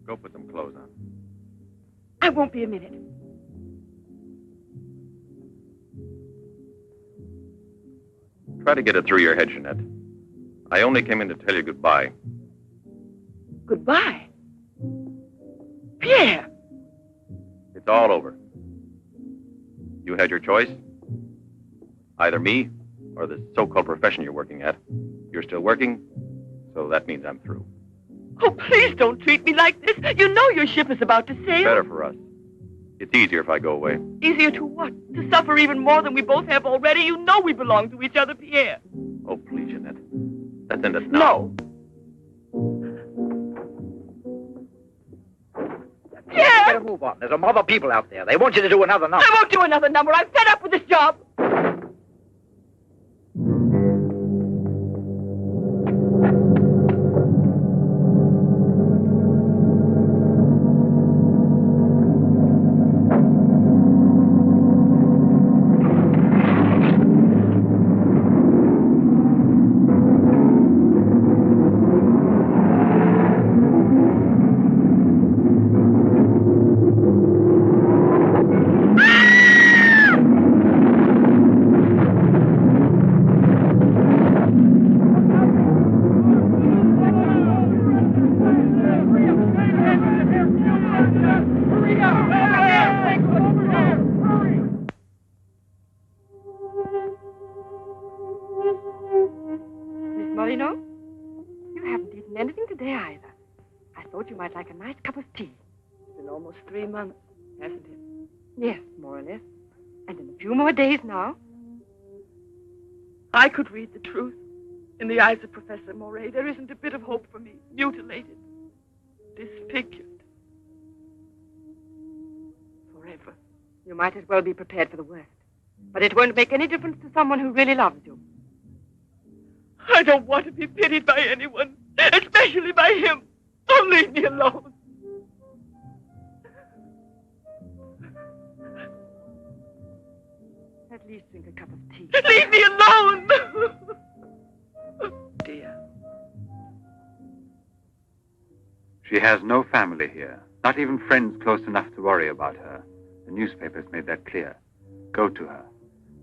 Go put some clothes on. I won't be a minute. Try to get it through your head, Jeanette. I only came in to tell you goodbye. Goodbye? Pierre! It's all over. You had your choice. Either me or the so-called profession you're working at. You're still working, so that means I'm through. Oh, please don't treat me like this. You know your ship is about to sail. Better for us. It's easier if I go away. Easier to what? To suffer even more than we both have already? You know we belong to each other, Pierre. Oh, please, Jeanette. Let's end it now. No. Pierre! Better move on. There's a mob of people out there. They want you to do another number. I won't do another number. I'm fed up with this job. Like a nice cup of tea. It's been almost 3 months, hasn't it? Yes, more or less. And in a few more days now. I could read the truth. In the eyes of Professor Moray, there isn't a bit of hope for me. Mutilated. Disfigured. Forever. You might as well be prepared for the worst. But it won't make any difference to someone who really loves you. I don't want to be pitied by anyone, especially by him. Don't leave me alone. At least drink a cup of tea. Leave me alone! Dear. She has no family here. Not even friends close enough to worry about her. The newspapers made that clear. Go to her.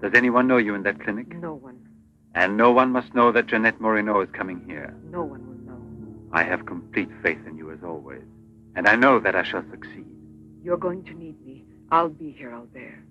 Does anyone know you in that clinic? No one. And no one must know that Jeanette Moreno is coming here. No one will know. I have complete faith in you as always. And I know that I shall succeed. You're going to need me. I'll be here, Albert.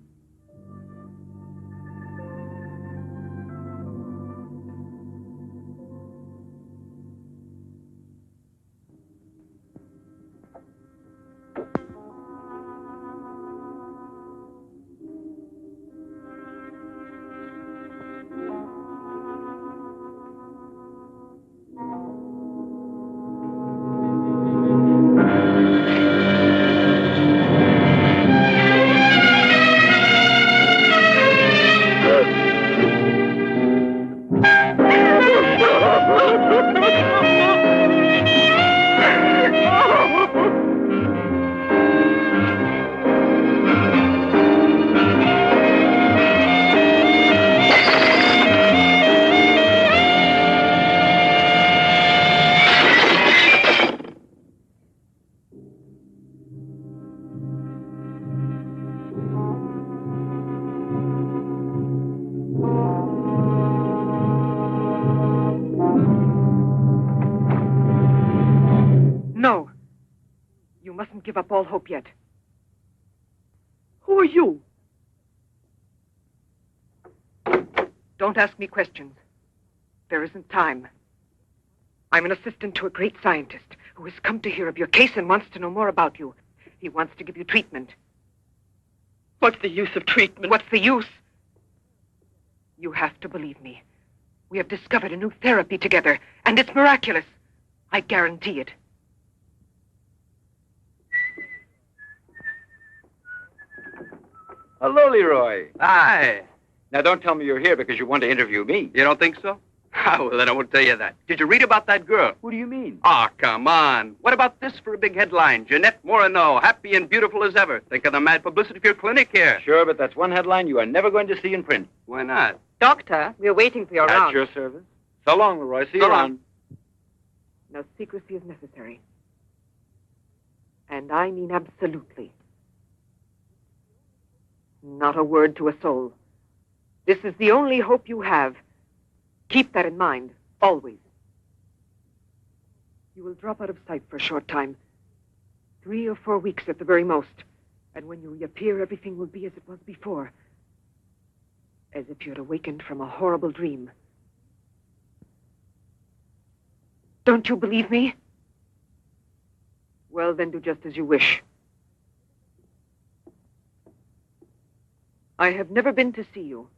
Give up all hope yet. Who are you? Don't ask me questions. There isn't time. I'm an assistant to a great scientist who has come to hear of your case and wants to know more about you. He wants to give you treatment. What's the use of treatment? What's the use? You have to believe me. We have discovered a new therapy together, and it's miraculous. I guarantee it. Hello, Leroy. Hi. Now, don't tell me you're here because you want to interview me. You don't think so? Well, then I won't tell you that. Did you read about that girl? What do you mean? Oh, come on. What about this for a big headline? Jeanette Moreno, happy and beautiful as ever. Think of the mad publicity for your clinic here. Sure, but that's one headline you are never going to see in print. Why not? Doctor, we're waiting for your At round. your service. So long, Leroy. See you So long. around. No secrecy is necessary. And I mean absolutely. Not a word to a soul. This is the only hope you have. Keep that in mind, always. You will drop out of sight for a short time. 3 or 4 weeks at the very most. And when you reappear, everything will be as it was before. As if you had awakened from a horrible dream. Don't you believe me? Well, then do just as you wish. I have never been to see you.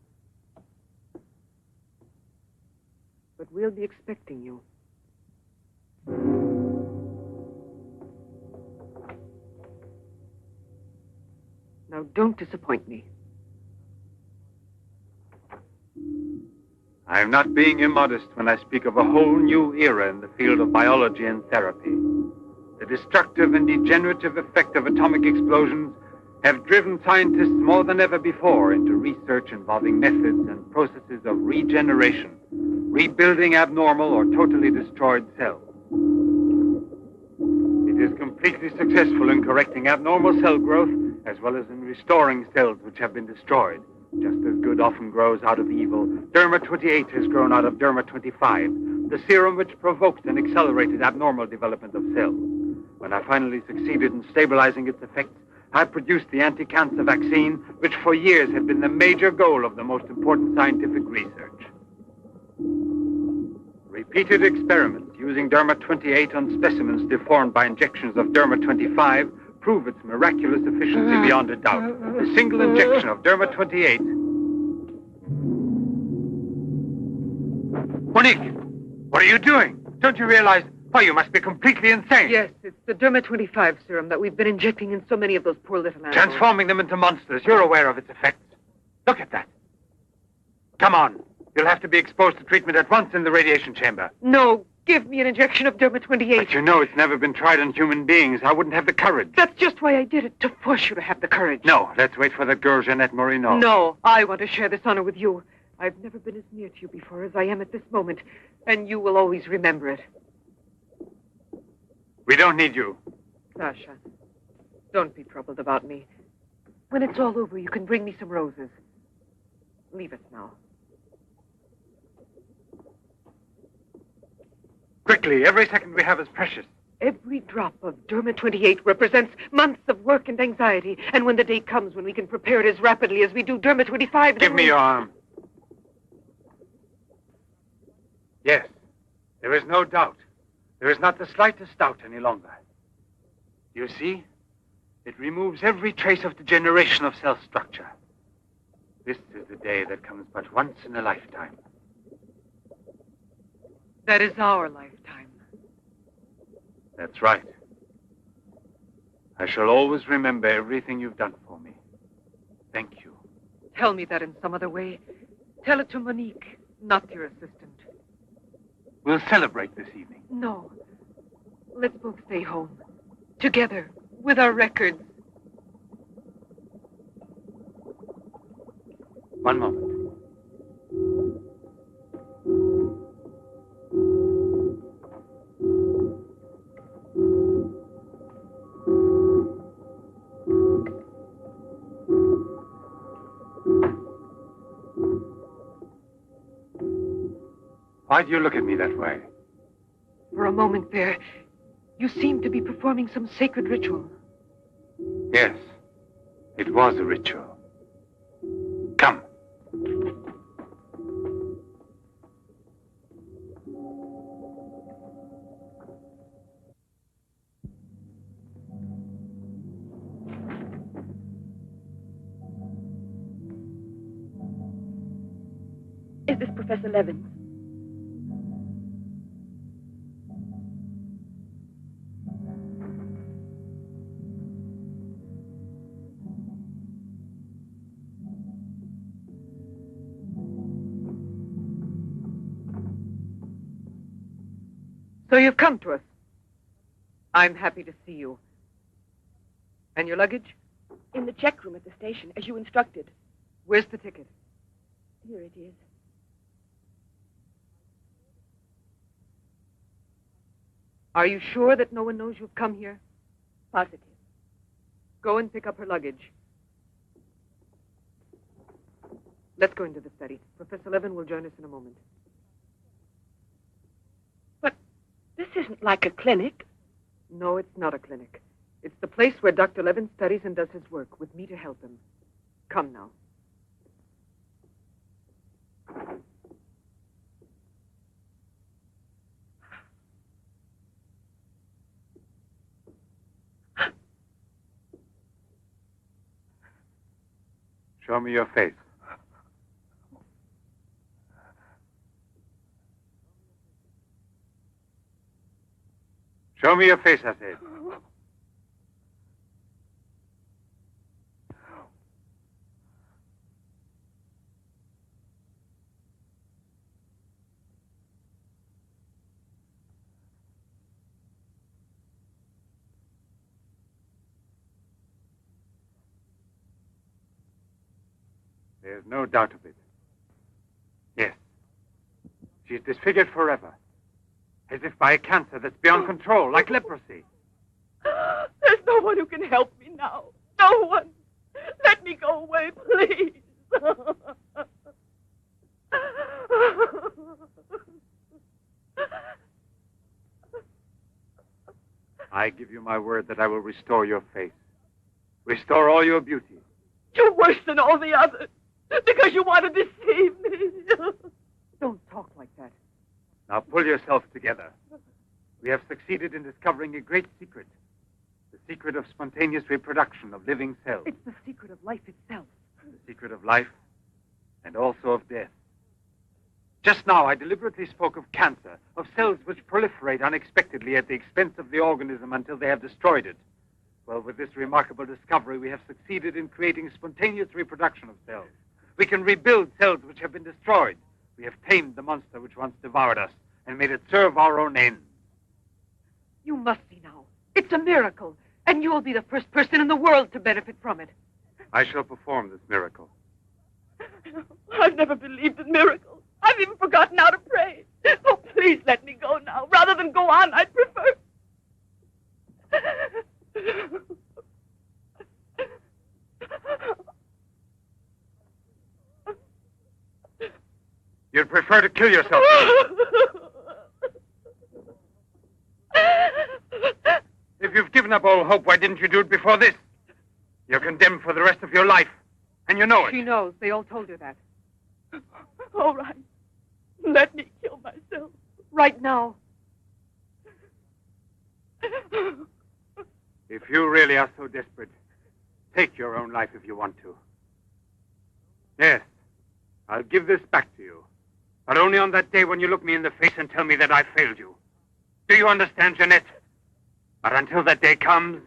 But we'll be expecting you. Now, don't disappoint me. I am not being immodest when I speak of a whole new era in the field of biology and therapy. The destructive and degenerative effect of atomic explosions have driven scientists more than ever before into research involving methods and processes of regeneration, rebuilding abnormal or totally destroyed cells. It is completely successful in correcting abnormal cell growth as well as in restoring cells which have been destroyed. Just as good often grows out of evil, Derma 28 has grown out of Derma 25, the serum which provoked and accelerated abnormal development of cells. When I finally succeeded in stabilizing its effects, I produced the anti-cancer vaccine, which for years had been the major goal of the most important scientific research. Repeated experiments using Derma 28 on specimens deformed by injections of Derma 25 prove its miraculous efficiency beyond a doubt. A single injection of Derma 28... Monique, what are you doing? Don't you realize... Why, you must be completely insane. Yes, it's the Derma 25 serum that we've been injecting in so many of those poor little animals. Transforming them into monsters. You're aware of its effects. Look at that. Come on. You'll have to be exposed to treatment at once in the radiation chamber. No, give me an injection of Derma 28. But you know it's never been tried on human beings. I wouldn't have the courage. That's just why I did it, to force you to have the courage. No, let's wait for that girl, Jeanette Morino. No, I want to share this honor with you. I've never been as near to you before as I am at this moment, and you will always remember it. We don't need you. Sasha, don't be troubled about me. When it's all over, you can bring me some roses. Leave us now. Quickly, every second we have is precious. Every drop of Derma 28 represents months of work and anxiety. And when the day comes when we can prepare it as rapidly as we do Derma 25... Give me your arm. Yes, there is no doubt. There is not the slightest doubt any longer. You see? It removes every trace of degeneration of cell structure. This is the day that comes but once in a lifetime. That is our lifetime. That's right. I shall always remember everything you've done for me. Thank you. Tell me that in some other way. Tell it to Monique, not your assistant. We'll celebrate this evening. No. Let's both stay home. Together, with our records. One moment. Why do you look at me that way? For a moment there, you seemed to be performing some sacred ritual. Yes, it was a ritual. Come. Is this Professor Levins? So you've come to us. I'm happy to see you. And your luggage? In the check room at the station, as you instructed. Where's the ticket? Here it is. Are you sure that no one knows you've come here? Positive. Go and pick up her luggage. Let's go into the study. Professor Levin will join us in a moment. But this isn't like a clinic. No, it's not a clinic. It's the place where Dr. Levin studies and does his work, with me to help him. Come now. Show me your face. Show me your face, I said. There's no doubt of it. Yes. She's disfigured forever. As if by a cancer that's beyond control, like leprosy. There's no one who can help me now. No one. Let me go away, please. I give you my word that I will restore your face. Restore all your beauty. You're worse than all the others. Because you want to deceive me. Don't talk like that. Now pull yourself together. We have succeeded in discovering a great secret. The secret of spontaneous reproduction of living cells. It's the secret of life itself. The secret of life and also of death. Just now, I deliberately spoke of cancer, of cells which proliferate unexpectedly at the expense of the organism until they have destroyed it. Well, with this remarkable discovery, we have succeeded in creating spontaneous reproduction of cells. We can rebuild cells which have been destroyed. We have tamed the monster which once devoured us and made it serve our own ends. You must see now. It's a miracle. And you'll be the first person in the world to benefit from it. I shall perform this miracle. I've never believed in miracles. I've even forgotten how to pray. Oh, please let me go now. Rather than go on, I'd prefer... You'd prefer to kill yourself. If you've given up all hope, why didn't you do it before this? You're condemned for the rest of your life, and you know it. She knows. They all told her that. All right. Let me kill myself. Right now. If you really are so desperate, take your own life if you want to. Yes, I'll give this back to you. But only on that day when you look me in the face and tell me that I failed you. Do you understand, Jeanette? But until that day comes...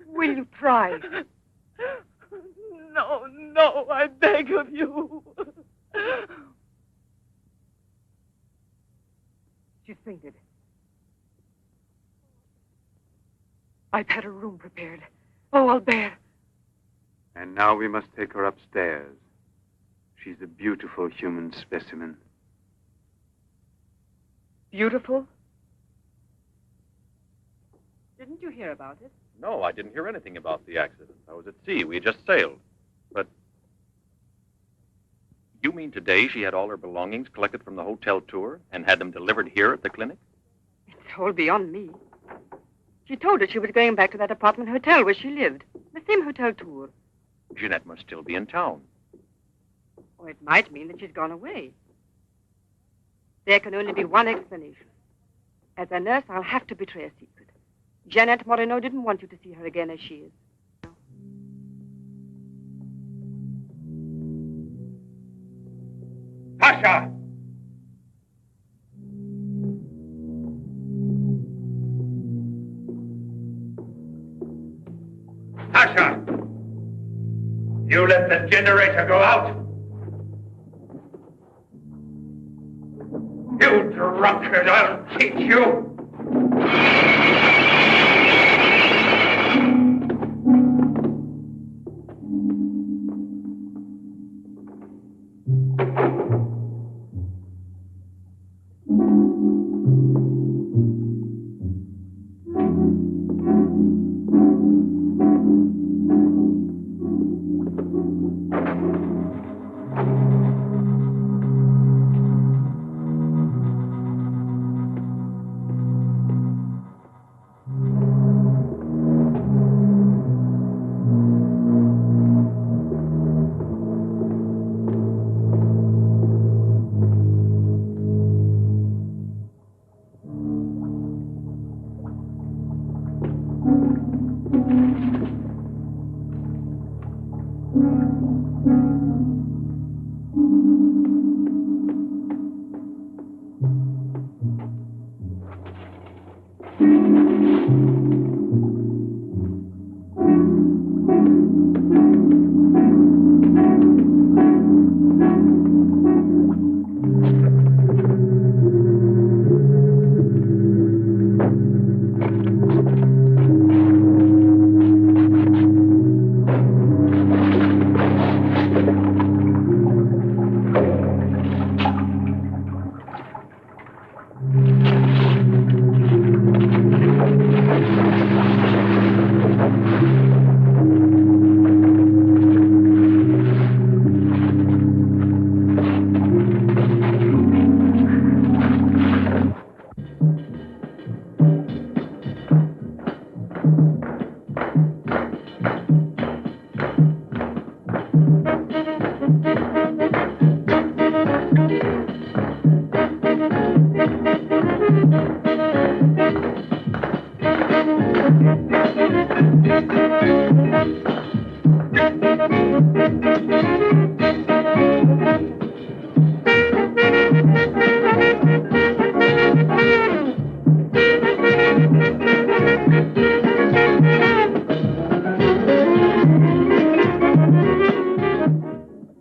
Will you try? No, no, I beg of you. She's fainted. I've had her room prepared. Oh, I'll bear. And now we must take her upstairs. She's a beautiful human specimen. Beautiful? Didn't you hear about it? No, I didn't hear anything about the accident. I was at sea. We had just sailed. But you mean today she had all her belongings collected from the hotel tour and had them delivered here at the clinic? It's all beyond me. She told her she was going back to that apartment hotel where she lived. The same hotel tour. Jeanette must still be in town. Or it might mean that she's gone away. There can only be one explanation. As a nurse, I'll have to betray a secret. Jeanette Moreno didn't want you to see her again as she is. Pasha! Pasha! You let the generator go out? You drunkard, I'll teach you!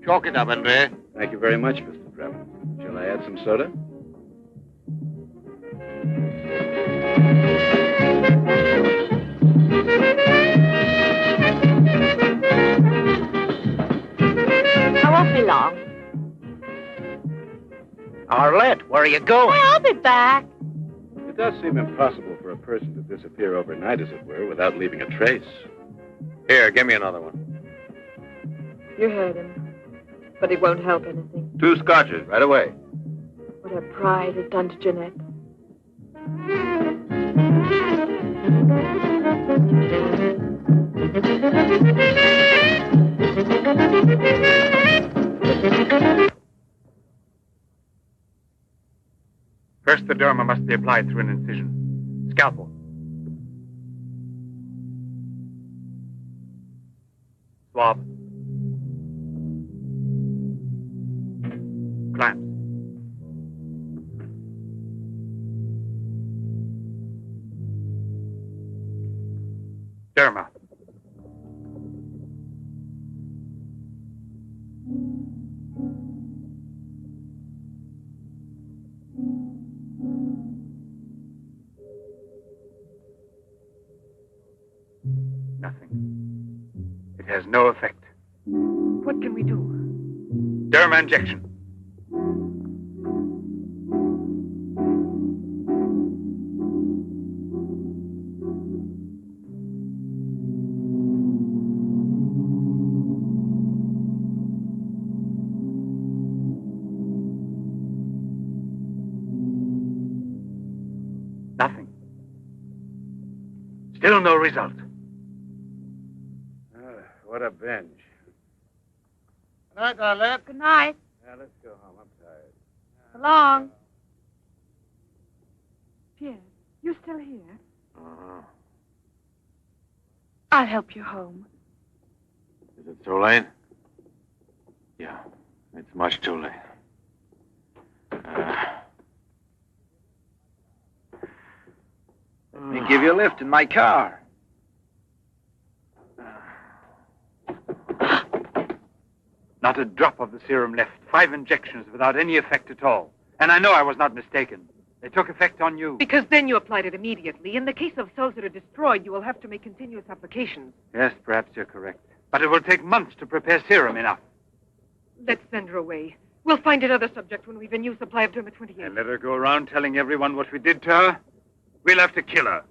Chalk it up, Andre. Thank you very much, Mr. Bremen. Shall I add some soda? I won't be long. Arlette, where are you going? I'll be back. It does seem impossible for a person to disappear overnight, as it were, without leaving a trace. Here, give me another one. You heard him. But it won't help anything. 2 scotches, right away. What her pride has done to Jeanette. First, the derma must be applied through an incision. Scalpel. Swab. Clamps. Derma. Nothing. It has no effect. What can we do? Derma injection. Nothing. Still no result. What a binge. Good night, Arlette. Good night. Now, let's go home. I'm tired. So long. Pierre, you still here? Uh-huh. I'll help you home. Is it too late? Yeah, it's much too late. Let me give you a lift in my car. Not a drop of the serum left. 5 injections without any effect at all. And I know I was not mistaken. They took effect on you. Because then you applied it immediately. In the case of cells that are destroyed, you will have to make continuous applications. Yes, perhaps you're correct. But it will take months to prepare serum enough. Let's send her away. We'll find another subject when we've a new supply of Derma 28. And let her go around telling everyone what we did to her? We'll have to kill her.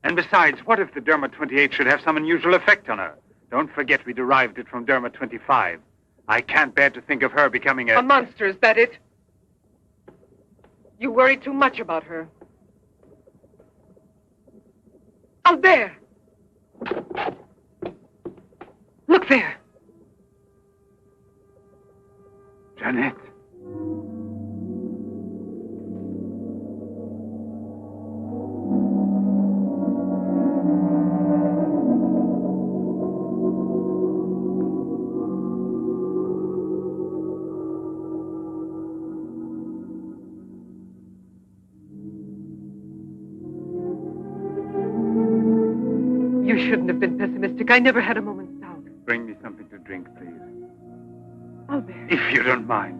And besides, what if the Derma 28 should have some unusual effect on her? Don't forget we derived it from Derma 25. I can't bear to think of her becoming A monster, is that it? You worry too much about her. Out there! Look there! Jeanette. You shouldn't have been pessimistic. I never had a moment's doubt. Bring me something to drink, please. Albert. If you don't mind.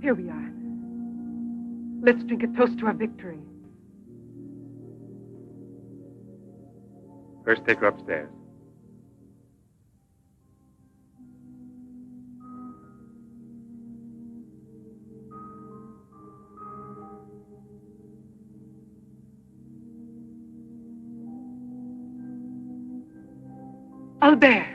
Here we are. Let's drink a toast to our victory. First, take her upstairs. Albert.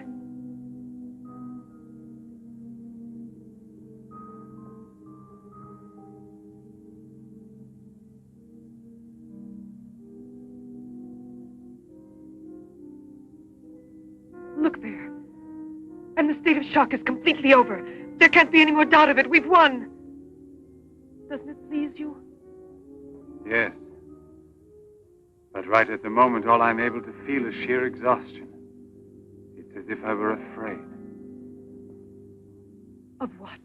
Look there. And the state of shock is completely over. There can't be any more doubt of it. We've won. Doesn't it please you? Yes. But right at the moment, all I'm able to feel is sheer exhaustion. It's as if I were afraid. Of what?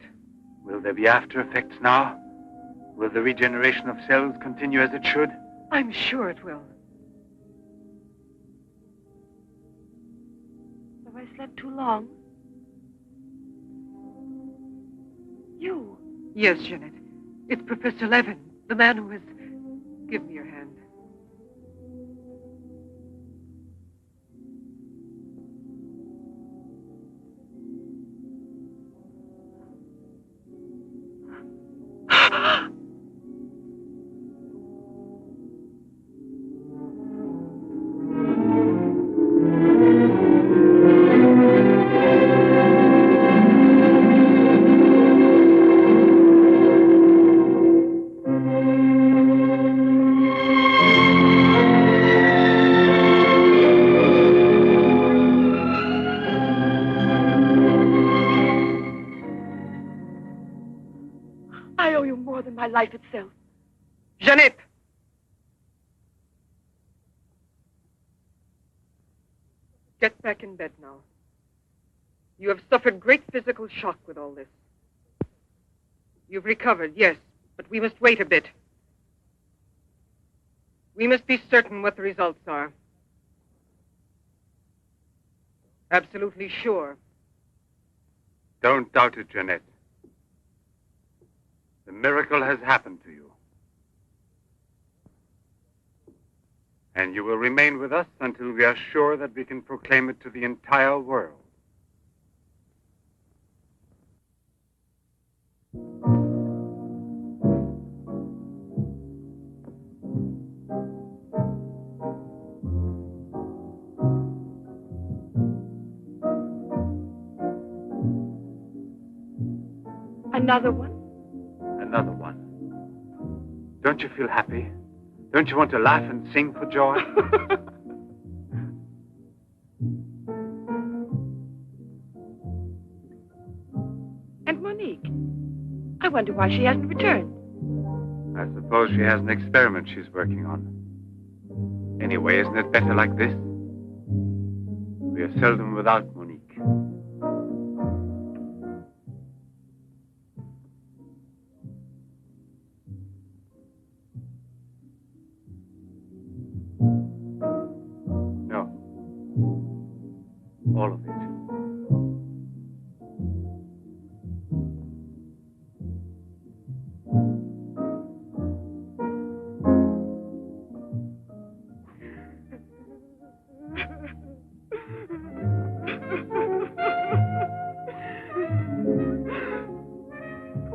Will there be after effects now? Will the regeneration of cells continue as it should? I'm sure it will. Have I slept too long? You? Yes, Jeanette. It's Professor Levin, the man who has... Give me your hand. I owe you more than my life itself. Jeanette! Get back in bed now. You have suffered great physical shock with all this. You've recovered, yes, but we must wait a bit. We must be certain what the results are. Absolutely sure. Don't doubt it, Jeanette. The miracle has happened to you. And you will remain with us until we are sure that we can proclaim it to the entire world. Another one? Another one. Don't you feel happy? Don't you want to laugh and sing for joy? And Monique? I wonder why she hasn't returned. I suppose she has an experiment she's working on. Anyway, isn't it better like this? We are seldom without Monique. No. All of it.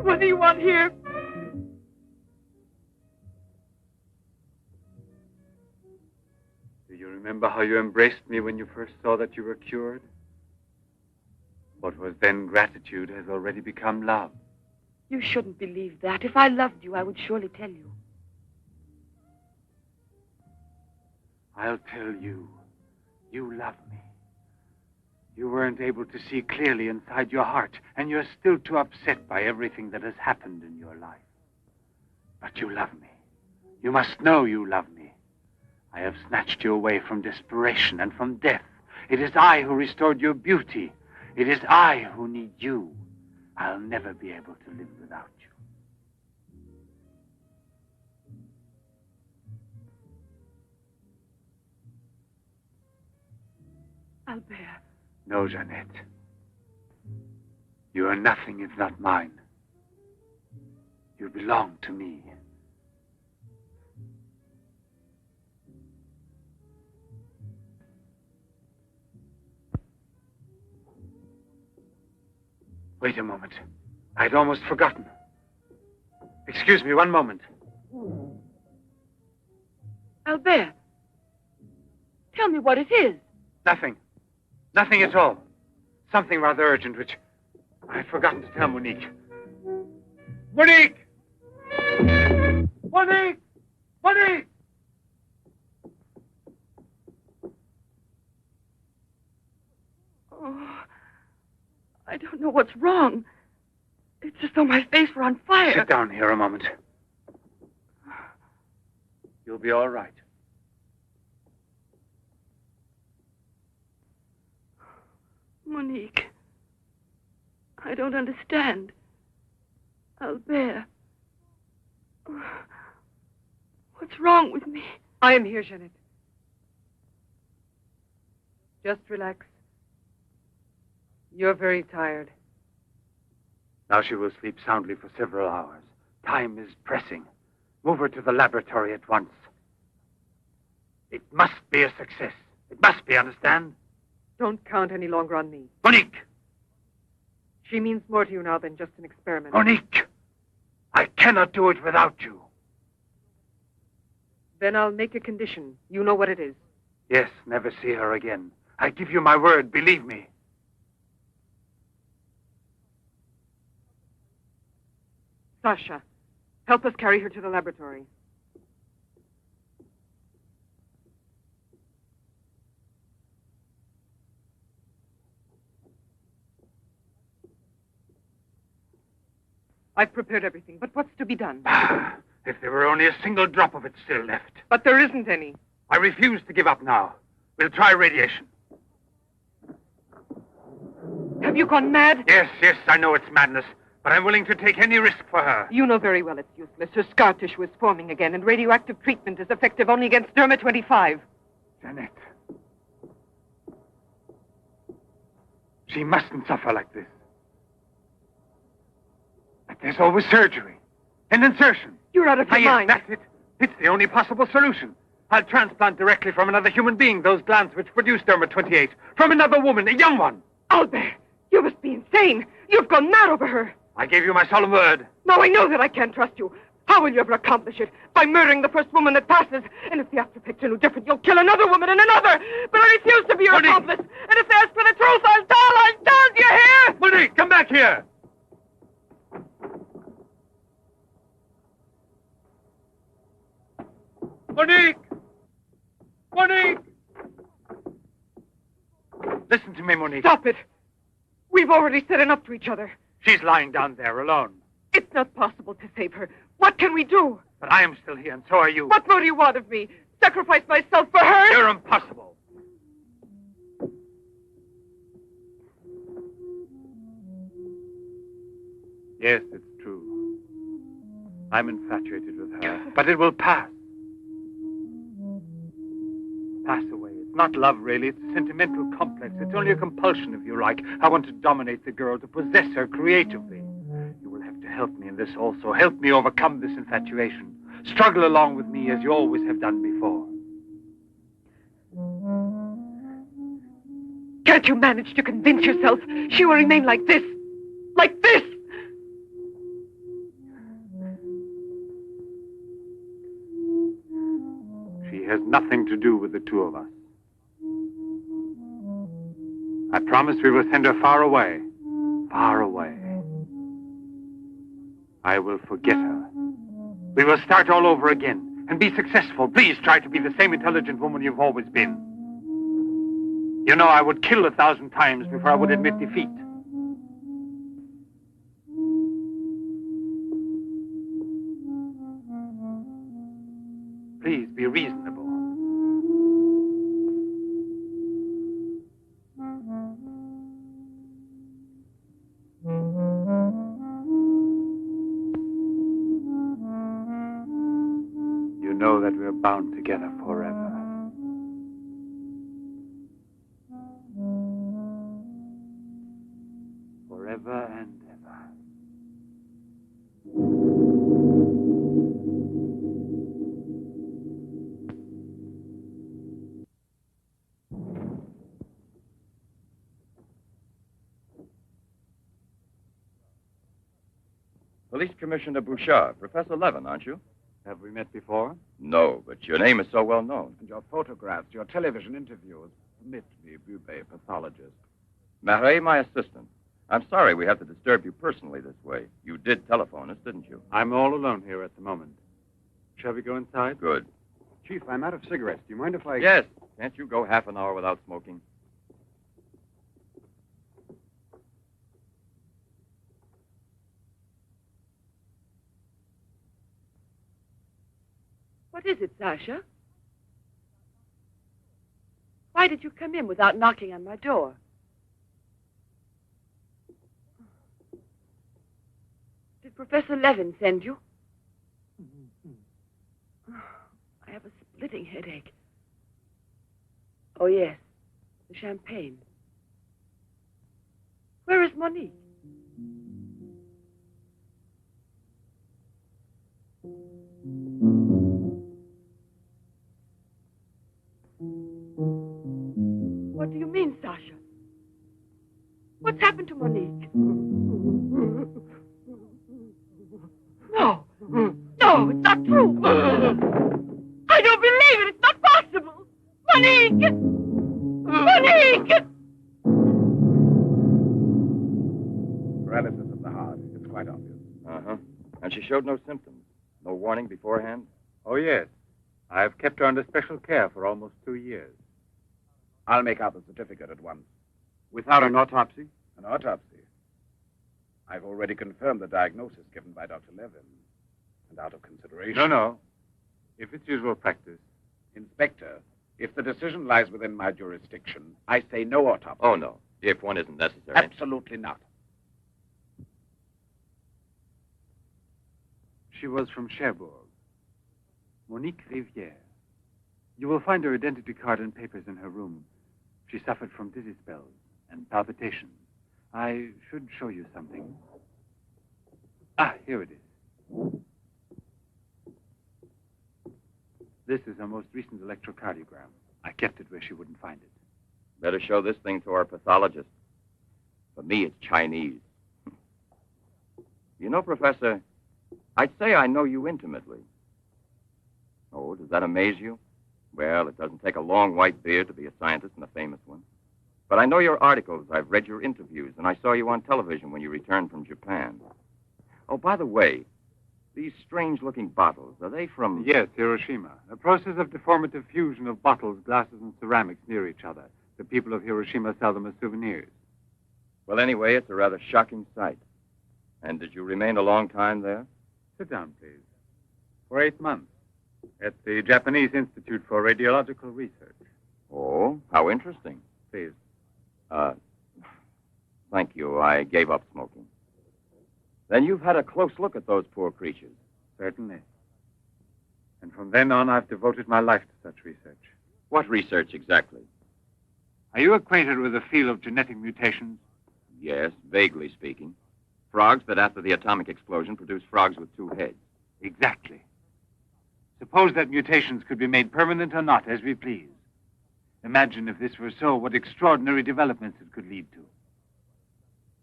What do you want here? Do you remember how you embraced me when you first saw that you were cured? What was then gratitude has already become love. You shouldn't believe that. If I loved you, I would surely tell you. I'll tell you. You love me. You weren't able to see clearly inside your heart, and you're still too upset by everything that has happened in your life. But you love me. You must know you love me. I have snatched you away from desperation and from death. It is I who restored your beauty. It is I who need you. I'll never be able to live without you. Albert. No, Jeanette. You are nothing if not mine. You belong to me. Wait a moment. I'd almost forgotten. Excuse me, one moment. Albert. Tell me what it is. Nothing. Nothing at all. Something rather urgent, which I'd forgotten to tell Monique. Monique! Monique! Monique! Oh, I don't know what's wrong. It's as though my face were on fire. Sit down here a moment. You'll be all right. Monique. I don't understand. Albert. What's wrong with me? I am here, Jeanette. Just relax. You're very tired. Now she will sleep soundly for several hours. Time is pressing. Move her to the laboratory at once. It must be a success. It must be, understand? Don't count any longer on me. Monique! She means more to you now than just an experiment. Monique! I cannot do it without you. Then I'll make a condition. You know what it is. Yes, never see her again. I give you my word, believe me. Sasha, help us carry her to the laboratory. I've prepared everything, but what's to be done? If there were only a single drop of it still left. But there isn't any. I refuse to give up now. We'll try radiation. Have you gone mad? Yes, I know it's madness, but I'm willing to take any risk for her. You know very well it's useless. Her scar tissue is forming again, and radioactive treatment is effective only against Derma 25. Jeanette. She mustn't suffer like this. But there's always surgery. An insertion. You're out of your mind. That's it. It's the only possible solution. I'll transplant directly from another human being those glands which produce Derma 28. From another woman, a young one. Albert, you must be insane. You've gone mad over her. I gave you my solemn word. Now I know that I can't trust you. How will you ever accomplish it? By murdering the first woman that passes. And if the after picture no different, you'll kill another woman and another. But I refuse to be your accomplice. And if they ask for the truth, I'll tell. Do you hear? Monique, come back here. Monique! Monique! Listen to me, Monique. Stop it. We've already said enough to each other. She's lying down there alone. It's not possible to save her. What can we do? But I am still here, and so are you. What more do you want of me? Sacrifice myself for her? You're impossible. Yes, it's true. I'm infatuated with her. But it will pass. Pass away. It's not love, really. It's a sentimental complex. It's only a compulsion, if you like. I want to dominate the girl, to possess her creatively. You will have to help me in this also. Help me overcome this infatuation. Struggle along with me as you always have done before. Can't you manage to convince yourself she will remain like this? Like this? She has nothing to do with the two of us. I promise we will send her far away. Far away. I will forget her. We will start all over again. and be successful. Please try to be the same intelligent woman you've always been. You know, I would kill 1,000 times before I would admit defeat. Please be reasonable. You know that we're bound together forever. Forever and ever. Police Commissioner Bouchard, Professor Levin, aren't you? Have we met before? No, but your name is so well known. And your photographs, your television interviews. Permit me, Bube, pathologist. Marais, my assistant. I'm sorry we have to disturb you personally this way. You did telephone us, didn't you? I'm all alone here at the moment. Shall we go inside? Good. Chief, I'm out of cigarettes. Do you mind if I... Yes. Can't you go half an hour without smoking? What is it, Sasha? Why did you come in without knocking on my door? Did Professor Levin send you? I have a splitting headache. Oh, yes. The champagne. Where is Monique? What do you mean, Sasha? What's happened to Monique? No. No, it's not true. I don't believe it. It's not possible. Monique! Monique! Paralysis of the heart. It's quite obvious. Uh-huh. And she showed no symptoms. No warning beforehand? Oh, yes. I've kept her under special care for almost 2 years. I'll make out the certificate at once. Without an autopsy? An autopsy. I've already confirmed the diagnosis given by Dr. Levin. And out of consideration... No. If it's usual practice. Inspector, if the decision lies within my jurisdiction, I say no autopsy. Oh, no. If one isn't necessary. Absolutely not. She was from Cherbourg. Monique Rivière. You will find her identity card and papers in her room. She suffered from dizzy spells and palpitations. I should show you something. Ah, here it is. This is her most recent electrocardiogram. I kept it where she wouldn't find it. Better show this thing to our pathologist. For me, it's Chinese. You know, Professor, I'd say I know you intimately. Oh, does that amaze you? Well, it doesn't take a long white beard to be a scientist and a famous one. But I know your articles, I've read your interviews, and I saw you on television when you returned from Japan. Oh, by the way, these strange-looking bottles, are they from... Yes, Hiroshima. A process of deformative fusion of bottles, glasses, and ceramics near each other. The people of Hiroshima sell them as souvenirs. Well, anyway, it's a rather shocking sight. And did you remain a long time there? Sit down, please. For 8 months. At the Japanese Institute for Radiological Research. Oh, how interesting. Please. Thank you. I gave up smoking. Then you've had a close look at those poor creatures. Certainly. And from then on, I've devoted my life to such research. What research exactly? Are you acquainted with the field of genetic mutations? Yes, vaguely speaking. Frogs that after the atomic explosion produce frogs with 2 heads. Exactly. Suppose that mutations could be made permanent or not, as we please. Imagine if this were so, what extraordinary developments it could lead to.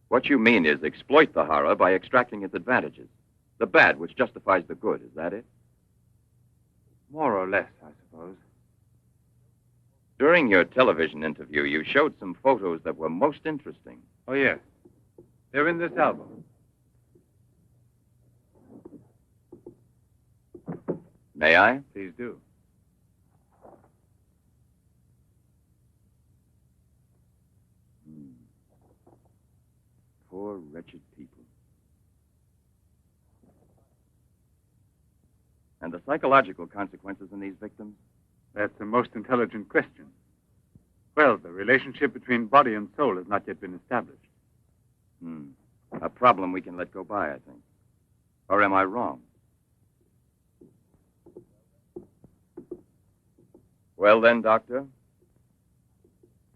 What you mean is exploit the horror by extracting its advantages. The bad which justifies the good, is that it? More or less, I suppose. During your television interview, you showed some photos that were most interesting. Oh, yes. They're in this album. May I? Please do. Poor, wretched people. And the psychological consequences in these victims? That's the most intelligent question. Well, the relationship between body and soul has not yet been established. A problem we can let go by, I think. Or am I wrong? Well then, Doctor?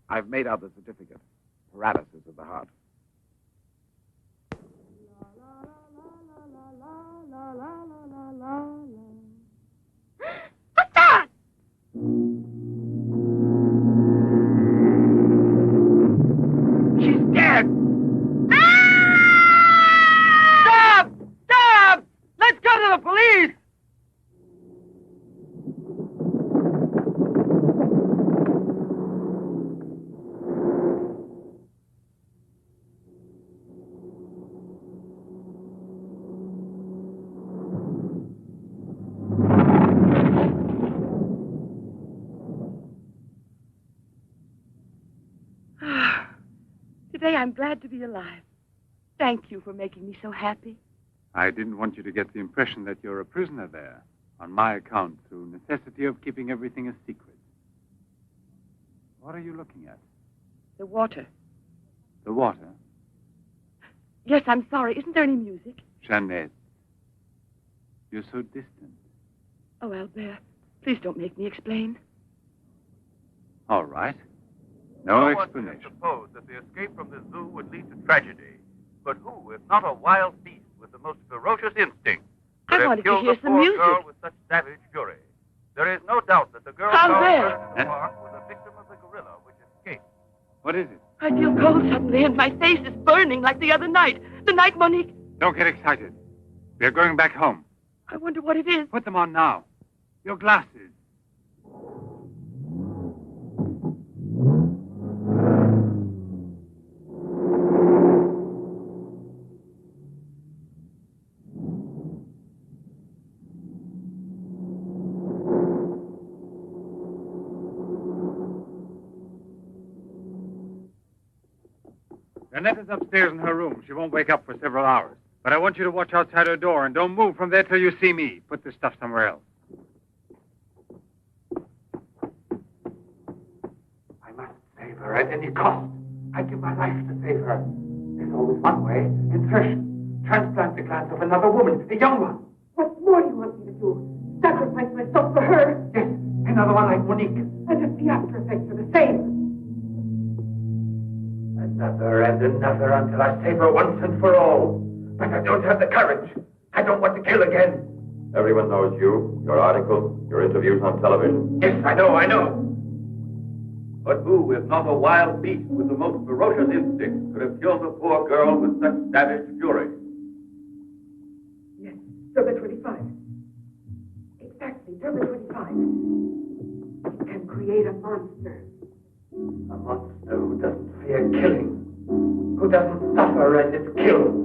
I've made out the certificate. Paralysis of the heart. What's that? She's dead! Stop! Stop! Let's go to the police! Today I'm glad to be alive. Thank you for making me so happy. I didn't want you to get the impression that you're a prisoner there, on my account, through necessity of keeping everything a secret. What are you looking at? The water. The water? Yes, I'm sorry. Isn't there any music? Jeanette. You're so distant. Oh, Albert, please don't make me explain. All right. No explanation. Suppose that the escape from the zoo would lead to tragedy. But who, if not a wild beast with the most ferocious instinct, could I have wanted to killed hear the some poor music. girl with such savage fury? There is no doubt that the girl How found there? murdered in the park was a victim of the gorilla which escaped. What is it? I feel cold suddenly, and my face is burning like the other night. The night Monique... Don't get excited. We're going back home. I wonder what it is. Put them on now. Your glasses. Annette is upstairs in her room. She won't wake up for several hours. But I want you to watch outside her door and don't move from there till you see me. Put this stuff somewhere else. I must save her at any cost. I'd give my life to save her. There's always one way. Insertion. Transplant the glands of another woman, a young one. What more do you want me to do? Sacrifice myself for her? Yes, another one like Monique. And if the after effects are the same. Another and another until I save her once and for all. But I don't have the courage. I don't want to kill again. Everyone knows you, your articles, your interviews on television. Yes, I know. But who, if not a wild beast with the most ferocious instinct, could have killed the poor girl with such savage fury? Yes, Derma 25. Exactly, Derma 25. It can create a monster. A monster who doesn't fear killing. Who doesn't suffer and is killed.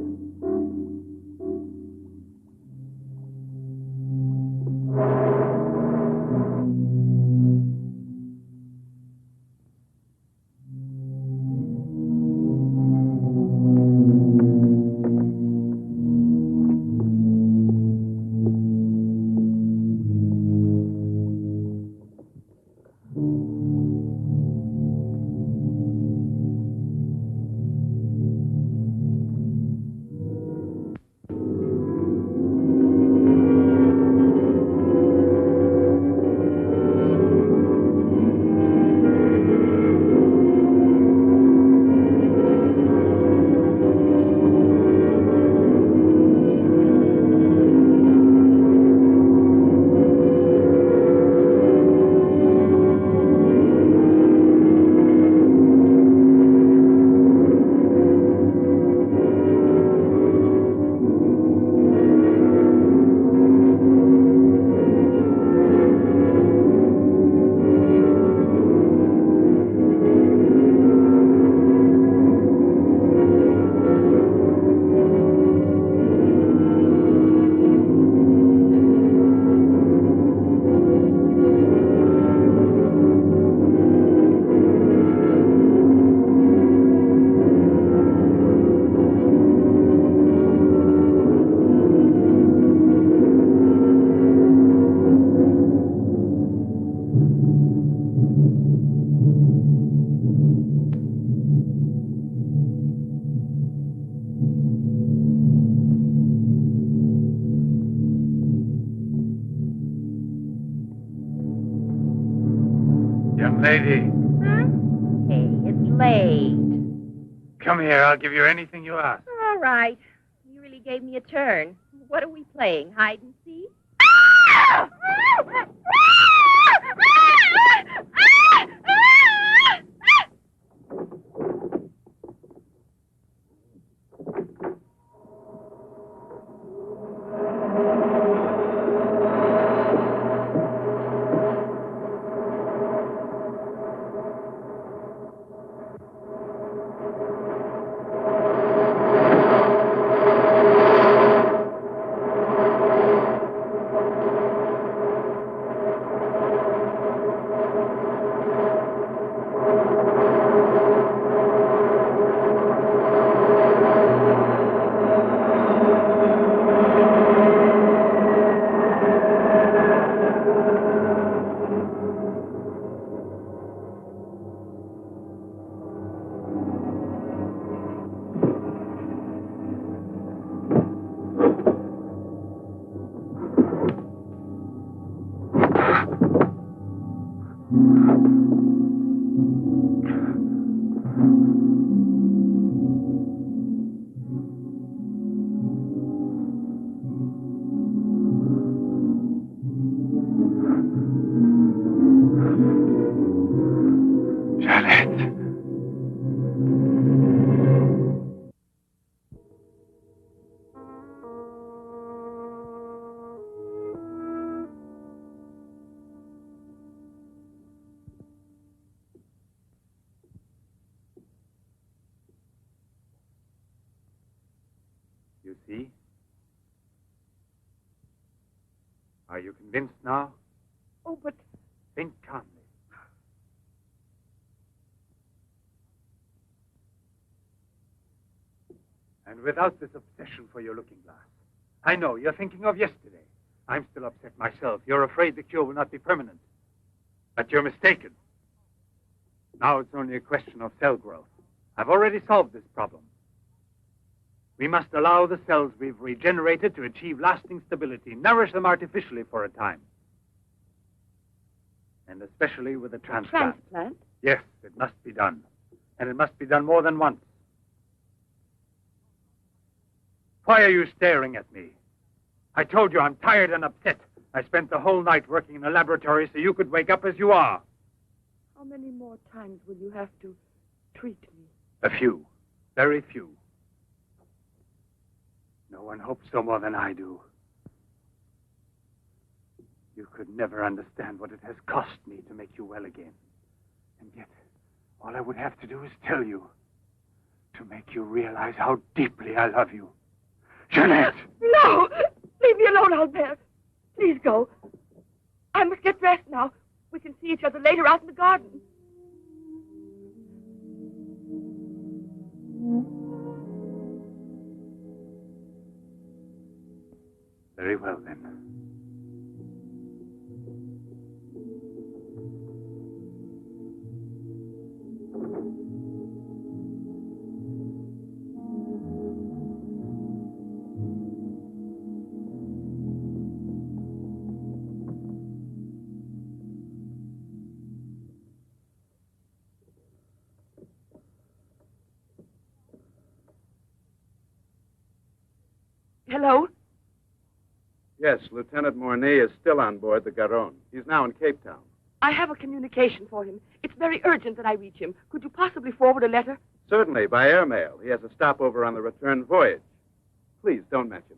Young lady, Hey, it's late. come here. I'll give you anything you ask. All right. You really gave me a turn. What are we playing? Hide and seek? You see? Are you convinced now? Oh, but Think calmly. And without this obsession for your looking glass. I know, you're thinking of yesterday. I'm still upset myself. You're afraid the cure will not be permanent. But you're mistaken. Now it's only a question of cell growth. I've already solved this problem. We must allow the cells we've regenerated to achieve lasting stability, nourish them artificially for a time. And especially with a transplant. transplant? Yes, it must be done. And it must be done more than once. Why are you staring at me? I told you I'm tired and upset. I spent the whole night working in a laboratory so you could wake up as you are. How many more times will you have to treat me? A few. Very few. No one hopes so more than I do. You could never understand what it has cost me to make you well again. And yet, all I would have to do is tell you. To make you realize how deeply I love you. Jeanette! No! Leave me alone, Albert. Please go. I must get dressed now. We can see each other later out in the garden. Very well, then. Hello? Yes, Lieutenant Mornay is still on board the Garonne. He's now in Cape Town. I have a communication for him. It's very urgent that I reach him. Could you possibly forward a letter? Certainly, by airmail. He has a stopover on the return voyage. Please, don't mention it.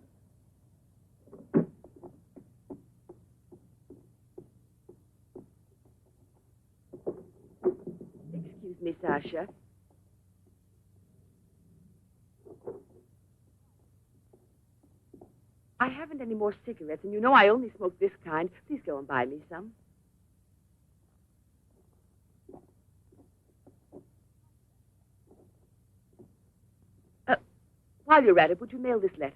Excuse me, Sasha. I haven't any more cigarettes, and you know I only smoke this kind. Please go and buy me some. While you're at it, would you mail this letter?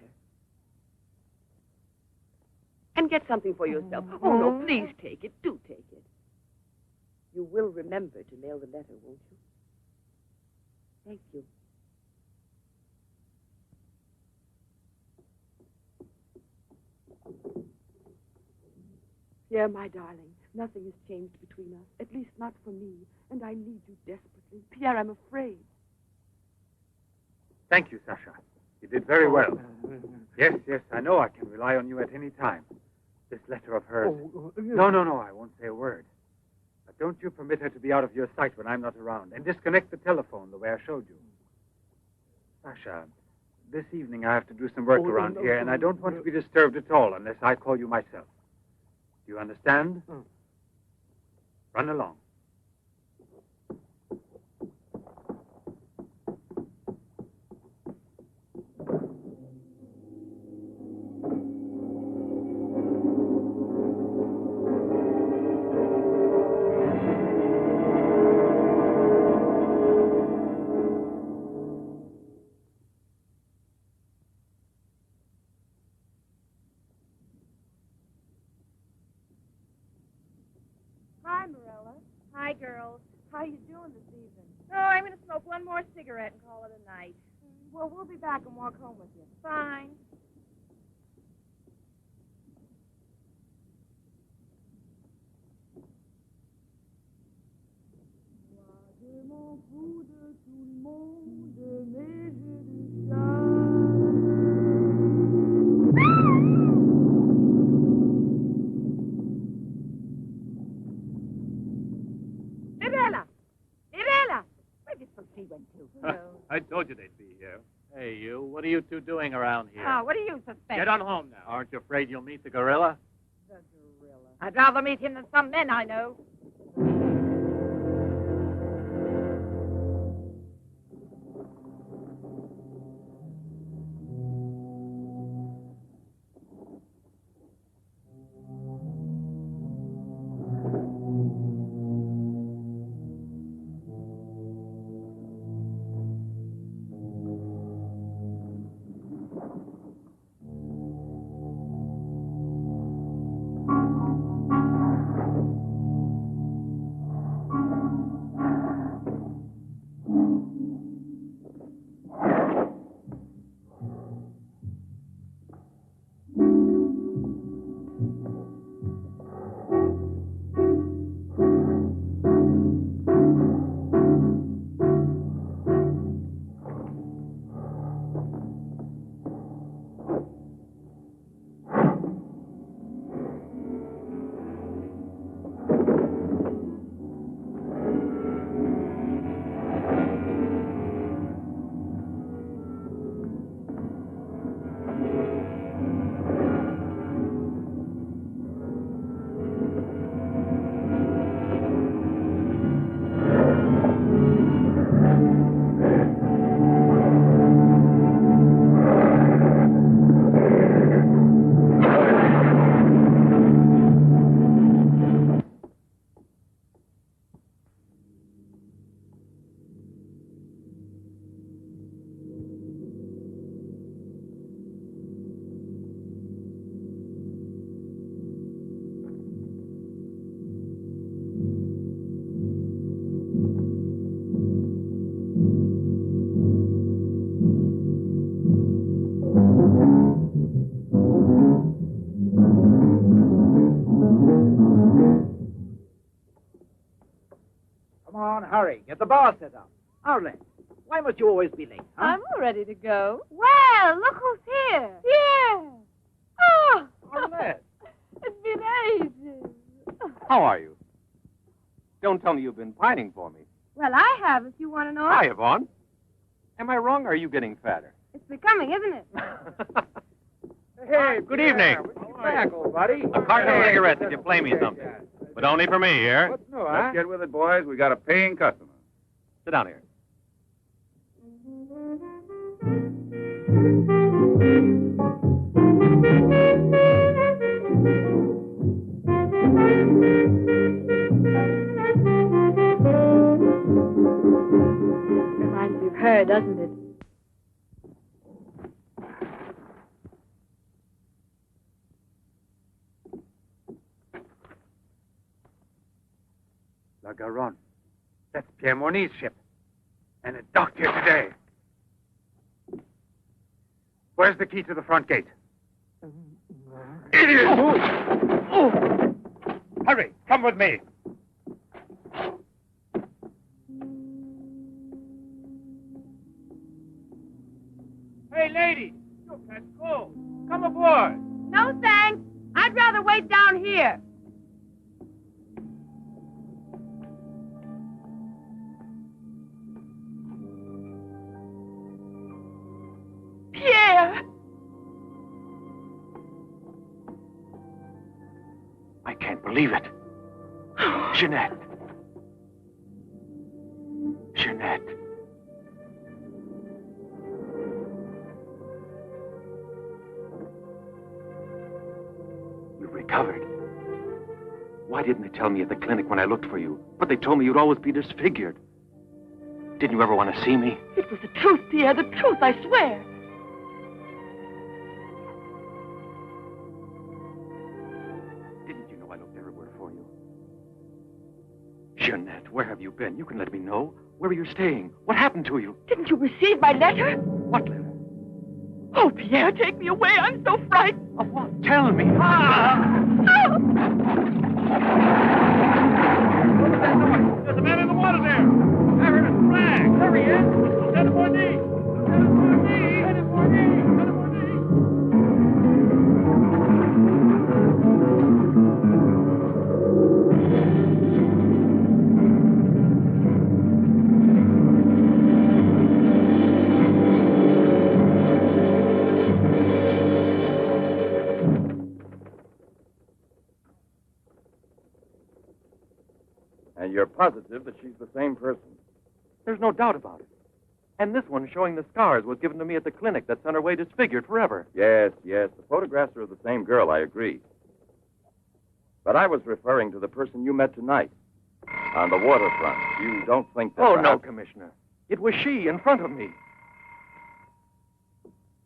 And get something for yourself. Oh, no, please take it. Do take it. You will remember to mail the letter, won't you? Thank you. Pierre, my darling, Nothing has changed between us, at least not for me, and I need you desperately. Pierre, I'm afraid. Thank you, Sasha. You did very well. Yes, I know I can rely on you at any time. This letter of hers... No, I won't say a word. But don't you permit her to be out of your sight when I'm not around, and disconnect the telephone the way I showed you. Sasha, this evening I have to do some work around here, and I don't want to be disturbed at all unless I call you myself. Do you understand? Run along. Hi, girls. How you doing this evening? Oh, I'm going to smoke one more cigarette and call it a night. Well, we'll be back and walk home with you. Fine. I told you they'd be here. Hey, you. What are you two doing around here? Oh, what do you suspect? Get on home now. Aren't you afraid you'll meet the gorilla? The gorilla. I'd rather meet him than some men I know. Hurry, get the bar set up. Arlen, why must you always be late, huh? I'm all ready to go. Well, look who's here. Yeah. Oh, Arlen. It's been ages. How are you? Don't tell me you've been pining for me. Well, I have, if you want to know. Hi, Yvonne. Am I wrong, or are you getting fatter? It's becoming, isn't it? Hey, good evening. Welcome back, old buddy. A carton of cigarettes if you play me something. But only for me here. What's new, huh? Let's get with it, boys. We got a paying customer. Sit down here. Reminds me of her, doesn't it? La Garonne. That's Pierre Mornay's ship. And it docked here today. Where's the key to the front gate? Idiot! Hurry, come with me. Hey, lady, you catch cold. Come aboard. No, thanks. I'd rather wait down here. Pierre! I can't believe it. Jeanette. Jeanette. You've recovered. Why didn't they tell me at the clinic when I looked for you? But they told me you'd always be disfigured. Didn't you ever want to see me? It was the truth, Pierre, the truth, I swear. Didn't you know I looked everywhere for you? Jeanette, where have you been? You can let me know. Where are you staying? What happened to you? Didn't you receive my letter? What letter? Oh, Pierre, take me away. I'm so frightened. Of what? Tell me. There's a man in the water there. I heard a flag. There he is. Lieutenant Bourdie. Lieutenant Bourdie. Lieutenant Bourdie. Lieutenant Bourdie. And you're positive that she's the same person? There's no doubt about it. And this one showing the scars was given to me at the clinic that sent her away disfigured forever. Yes, yes. The photographs are of the same girl, I agree. But I was referring to the person you met tonight on the waterfront. You don't think that... Oh, no, perhaps- Commissioner. It was she in front of me.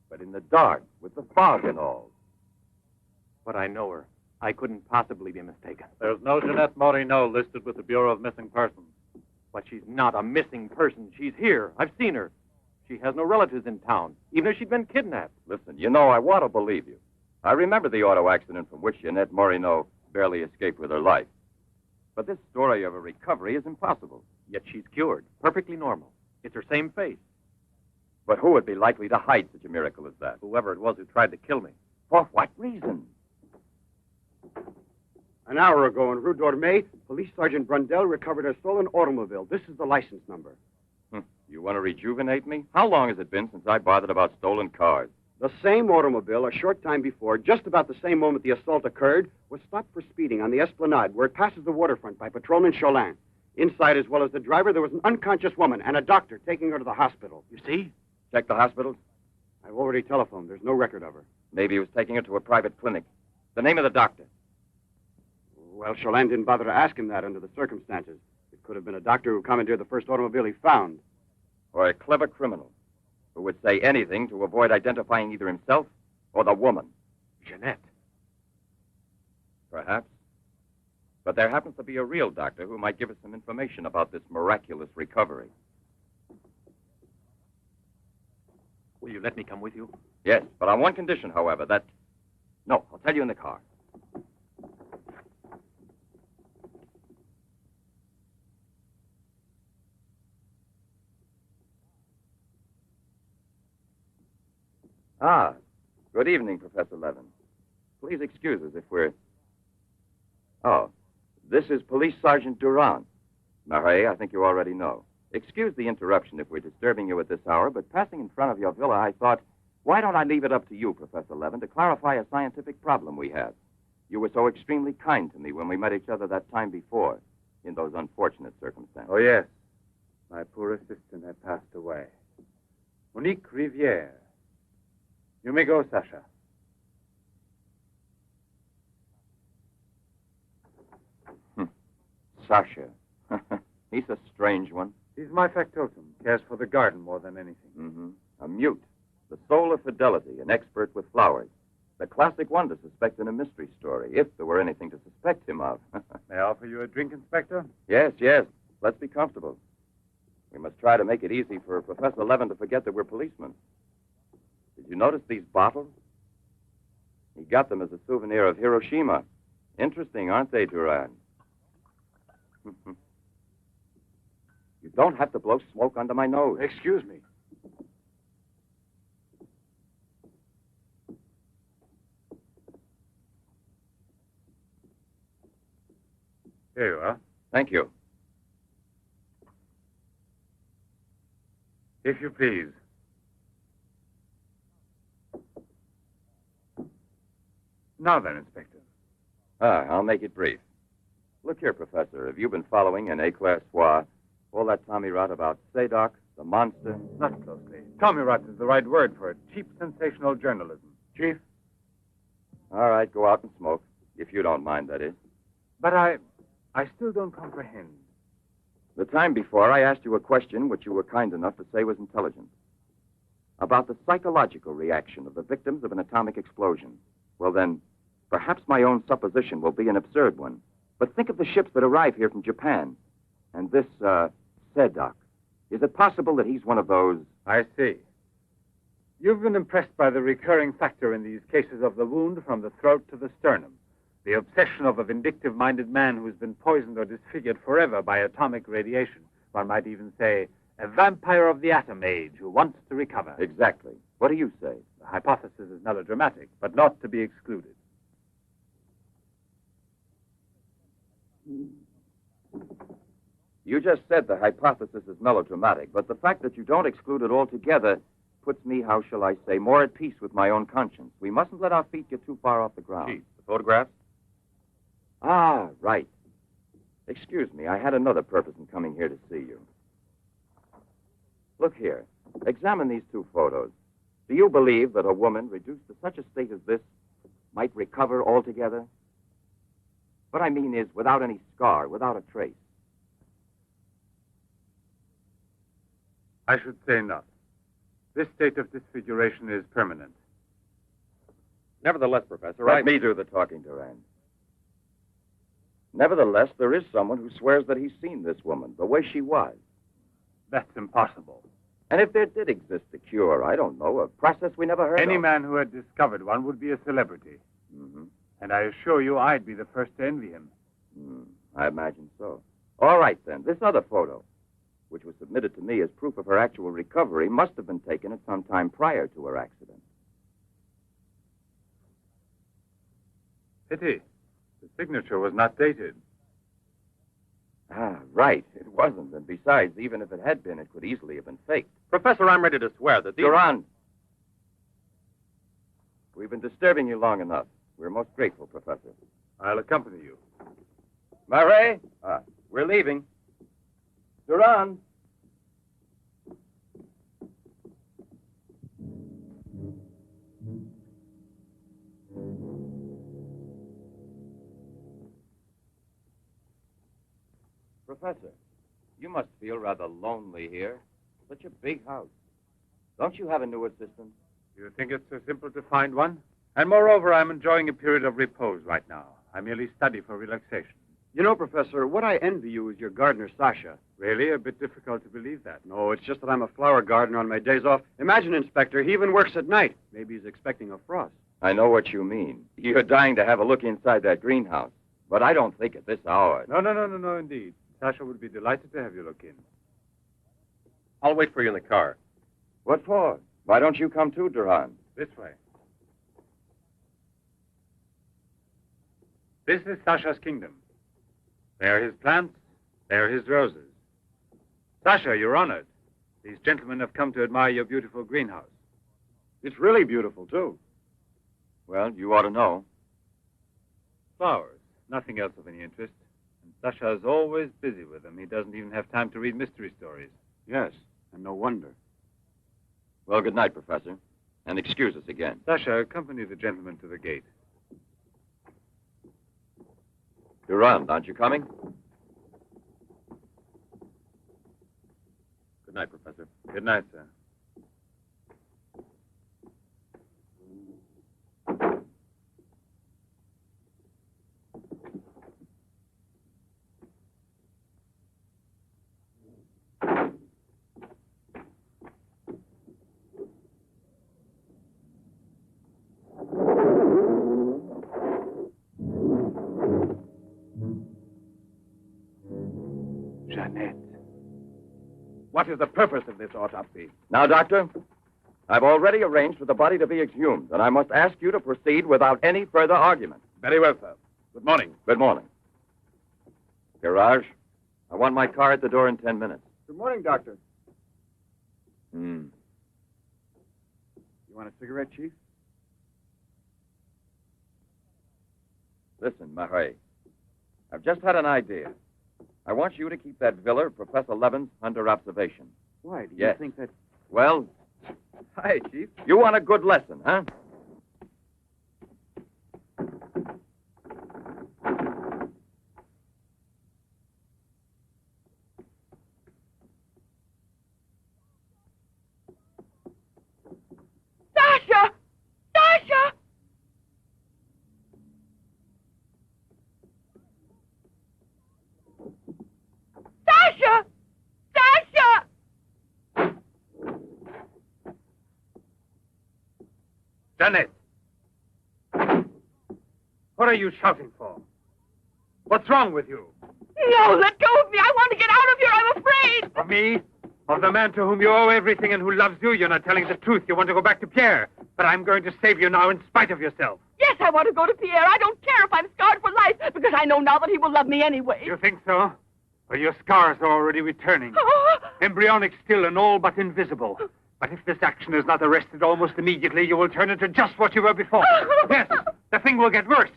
But in the dark, with the fog and all. But I know her. I couldn't possibly be mistaken. There's no Jeanette Morino listed with the Bureau of Missing Persons. But she's not a missing person. She's here. I've seen her. She has no relatives in town, even if she'd been kidnapped. Listen, you know, I want to believe you. I remember the auto accident from which Jeanette Morino barely escaped with her life. But this story of a recovery is impossible. Yet she's cured, perfectly normal. It's her same face. But who would be likely to hide such a miracle as that? Whoever it was who tried to kill me. For what reason? An hour ago in Rue d'Orme, Police Sergeant Brundell recovered a stolen automobile. This is the license number. You want to rejuvenate me? How long has it been since I bothered about stolen cars? The same automobile, a short time before, just about the same moment the assault occurred, was stopped for speeding on the Esplanade, where it passes the waterfront by Patrolman Cholin. Inside, as well as the driver, there was an unconscious woman and a doctor taking her to the hospital. You see? Check the hospitals? I've already telephoned. There's no record of her. Maybe he was taking her to a private clinic. The name of the doctor? Well, Cholin didn't bother to ask him that under the circumstances. It could have been a doctor who commandeered the first automobile he found. Or a clever criminal who would say anything to avoid identifying either himself or the woman. Jeanette. Perhaps. But there happens to be a real doctor who might give us some information about this miraculous recovery. Will you let me come with you? Yes, but on one condition, however, that... No, I'll tell you in the car. Ah, good evening, Professor Levin. Please excuse us if we're... Oh, this is Police Sergeant Durand. Marais, I think you already know. Excuse the interruption if we're disturbing you at this hour, but passing in front of your villa, I thought, why don't I leave it up to you, Professor Levin, to clarify a scientific problem we have? You were so extremely kind to me when we met each other that time before, in those unfortunate circumstances. Oh, yes. My poor assistant had passed away. Monique Rivière. You may go, Sasha. Sasha. He's a strange one. He's my factotum. Cares for the garden more than anything. Mm-hmm. A mute. The soul of fidelity, an expert with flowers. The classic one to suspect in a mystery story, if there were anything to suspect him of. May I offer you a drink, Inspector? Yes, yes. Let's be comfortable. We must try to make it easy for Professor Levin to forget that we're policemen. Did you notice these bottles? He got them as a souvenir of Hiroshima Interesting, aren't they, Duran? You don't have to blow smoke under my nose. Excuse me. Here you are. Thank you. If you please. Now then, Inspector. I'll make it brief. Look here, Professor. Have you been following in A-Class Soir all that Tommy rot about Sadok, the monster? Not closely. Tommy rot is the right word for it. Cheap, sensational journalism. Chief? All right, go out and smoke. If you don't mind, that is. But I still don't comprehend. The time before, I asked you a question which you were kind enough to say was intelligent. About the psychological reaction of the victims of an atomic explosion. Well, then, perhaps my own supposition will be an absurd one. But think of the ships that arrive here from Japan. And this, Sadok. Is it possible that he's one of those? I see. You've been impressed by the recurring factor in these cases of the wound from the throat to the sternum. The obsession of a vindictive-minded man who's been poisoned or disfigured forever by atomic radiation. One might even say, a vampire of the atom age who wants to recover. Exactly. What do you say? The hypothesis is melodramatic, but not to be excluded. You just said the hypothesis is melodramatic, but the fact that you don't exclude it altogether puts me, how shall I say, more at peace with my own conscience. We mustn't let our feet get too far off the ground. Chief, the photographs? Ah, right. Excuse me, I had another purpose in coming here to see you. Look here. Examine these two photos. Do you believe that a woman reduced to such a state as this might recover altogether? What I mean is without any scar, without a trace. I should say not. This state of disfiguration is permanent. Nevertheless, Professor, Let me do the talking, Duran. Nevertheless, there is someone who swears that he's seen this woman, the way she was. That's impossible. And if there did exist a cure, I don't know, a process we never heard of. Any man who had discovered one would be a celebrity. Mm-hmm. And I assure you I'd be the first to envy him. I imagine so. All right, then. This other photo, which was submitted to me as proof of her actual recovery, must have been taken at some time prior to her accident. Pity. The signature was not dated. Ah, right. It wasn't. And besides, even if it had been, it could easily have been faked. Professor, I'm ready to swear that these... Duran! We've been disturbing you long enough. We're most grateful, Professor. I'll accompany you. Murray! We're leaving. Duran! Professor, you must feel rather lonely here. Such a big house. Don't you have a new assistant? You think it's so simple to find one? And moreover, I'm enjoying a period of repose right now. I merely study for relaxation. You know, Professor, what I envy you is your gardener, Sasha. Really? A bit difficult to believe that. No, it's just that I'm a flower gardener on my days off. Imagine, Inspector, he even works at night. Maybe he's expecting a frost. I know what you mean. You're dying to have a look inside that greenhouse. But I don't think at this hour. No, indeed. Sasha would be delighted to have you look in. I'll wait for you in the car. What for? Why don't you come too, Duran? This way. This is Sasha's kingdom. There are his plants. There are his roses. Sasha, you're honored. These gentlemen have come to admire your beautiful greenhouse. It's really beautiful, too. Well, you ought to know. Flowers. Nothing else of any interest. And Sasha is always busy with them. He doesn't even have time to read mystery stories. Yes, and no wonder. Well, good night, Professor. And excuse us again. Sasha, accompany the gentleman to the gate. Duran, aren't you coming? Good night, Professor. Good night, sir. What is the purpose of this autopsy? Now, Doctor, I've already arranged for the body to be exhumed, and I must ask you to proceed without any further argument. Very well, sir. Good morning. Good morning. Garage, I want my car at the door in 10 minutes. Good morning, Doctor. Hmm. You want a cigarette, Chief? Listen, Marais, I've just had an idea. I want you to keep that villa of Professor Levin's under observation. Why? Do you Yes. think that... Well, Hi, Chief. you want a good lesson, huh? Sasha! Sasha! Sasha! Sasha! Janet! What are you shouting for? What's wrong with you? No, let go of me. I want to get out of here. I'm afraid. Of me? Of the man to whom you owe everything and who loves you? You're not telling the truth. You want to go back to Pierre. But I'm going to save you now in spite of yourself. Yes, I want to go to Pierre. I don't care if I'm scarred for life, because I know now that he will love me anyway. You think so? Well, your scars are already returning. Embryonic still and all but invisible. But if this action is not arrested almost immediately, you will turn into just what you were before. Yes, the thing will get worse.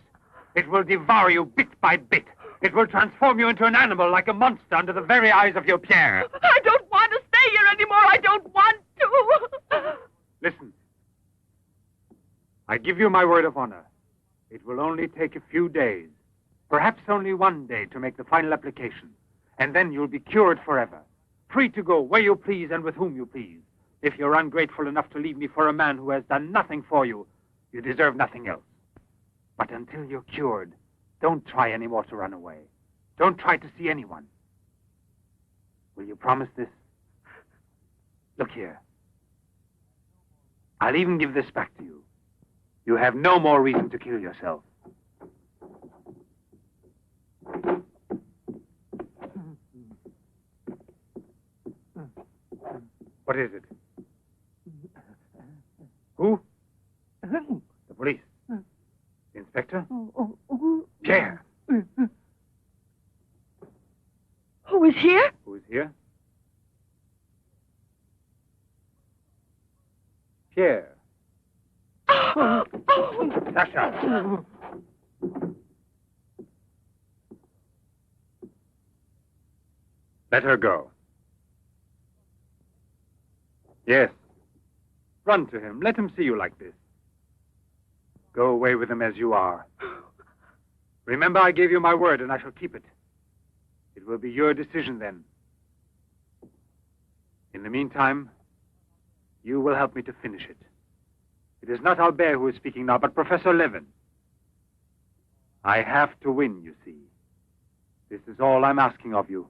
It will devour you bit by bit. It will transform you into an animal, like a monster, under the very eyes of your Pierre. I don't want to stay here anymore. I don't want to. Listen. I give you my word of honor. It will only take a few days, perhaps only one day, to make the final application. And then you'll be cured forever, free to go where you please and with whom you please. If you're ungrateful enough to leave me for a man who has done nothing for you, you deserve nothing else. But until you're cured, don't try any more to run away. Don't try to see anyone. Will you promise this? Look here. I'll even give this back to you. You have no more reason to kill yourself. What is it? Who? The police. The inspector? Pierre. Who is here? Who is here? Pierre. Sasha. Let her go. Yes. Run to him. Let him see you like this. Go away with him as you are. Remember, I gave you my word, and I shall keep it. It will be your decision then. In the meantime, you will help me to finish it. It is not Albert who is speaking now, but Professor Levin. I have to win, you see. This is all I'm asking of you.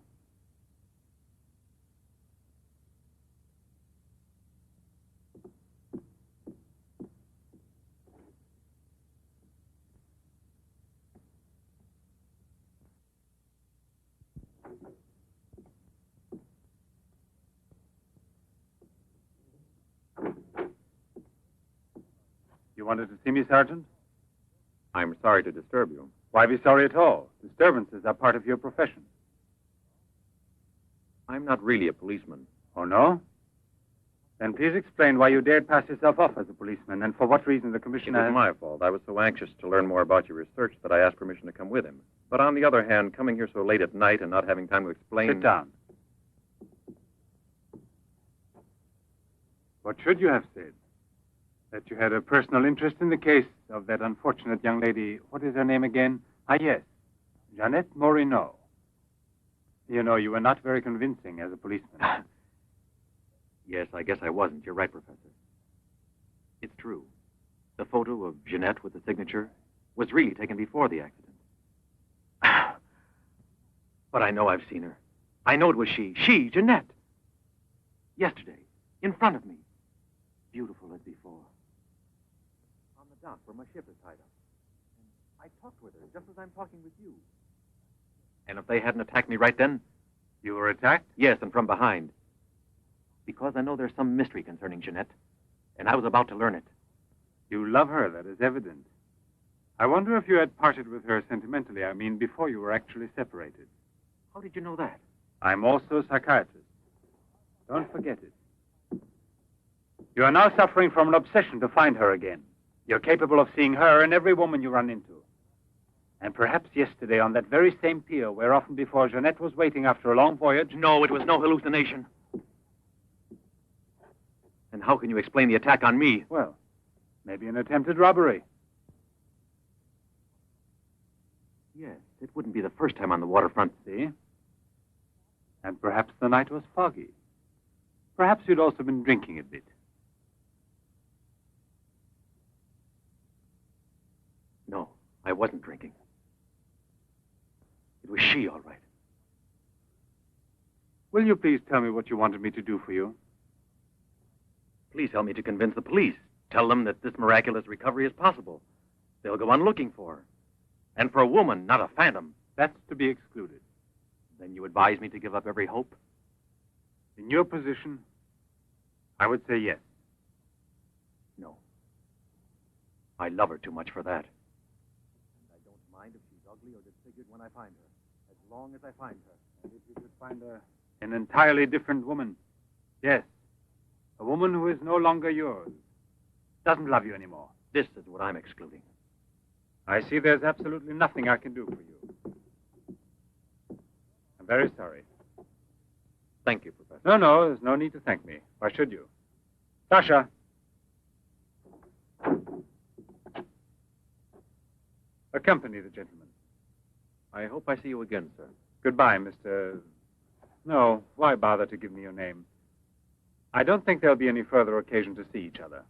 You wanted to see me, Sergeant? I'm sorry to disturb you. Why be sorry at all? Disturbances are part of your profession. I'm not really a policeman. Oh, no? Then please explain why you dared pass yourself off as a policeman, and for what reason the It commissioner... was my fault. I was so anxious to learn more about your research that I asked permission to come with him. But on the other hand, coming here so late at night and not having time to explain... Sit down. What should you have said? That you had a personal interest in the case of that unfortunate young lady. What is her name again? Ah, yes. Jeanette Moreau. You know, you were not very convincing as a policeman. Yes, I guess I wasn't. You're right, Professor. It's true. The photo of Jeanette with the signature was really taken before the accident. But I know I've seen her. I know it was she. She, Jeanette. Yesterday, in front of me. Beautiful as before. On the dock where my ship is tied up. And I talked with her just as I'm talking with you. And if they hadn't attacked me right then... You were attacked? Yes, and from behind. Because I know there's some mystery concerning Jeanette, and I was about to learn it. You love her, that is evident. I wonder if you had parted with her sentimentally, I mean, before you were actually separated. How did you know that? I'm also a psychiatrist. Don't forget it. You are now suffering from an obsession to find her again. You're capable of seeing her and every woman you run into. And perhaps yesterday on that very same pier where often before Jeanette was waiting after a long voyage... No, it was no hallucination. And how can you explain the attack on me? Well, maybe an attempted robbery. Yes, it wouldn't be the first time on the waterfront. See? And perhaps the night was foggy. Perhaps you'd also been drinking a bit. No, I wasn't drinking. It was she, all right. Will you please tell me what you wanted me to do for you? Please help me to convince the police. Tell them that this miraculous recovery is possible. They'll go on looking for her. And for a woman, not a phantom. That's to be excluded. Then you advise me to give up every hope? In your position, I would say yes. No. I love her too much for that. And I don't mind if she's ugly or disfigured when I find her, as long as I find her. And if you could find an entirely different woman, yes. A woman who is no longer yours. Doesn't love you anymore. This is what I'm excluding. I see there's absolutely nothing I can do for you. I'm very sorry. Thank you, Professor. No, there's no need to thank me. Why should you? Sasha. Accompany the gentleman. I hope I see you again, sir. Goodbye, Mr... No, why bother to give me your name? I don't think there'll be any further occasion to see each other.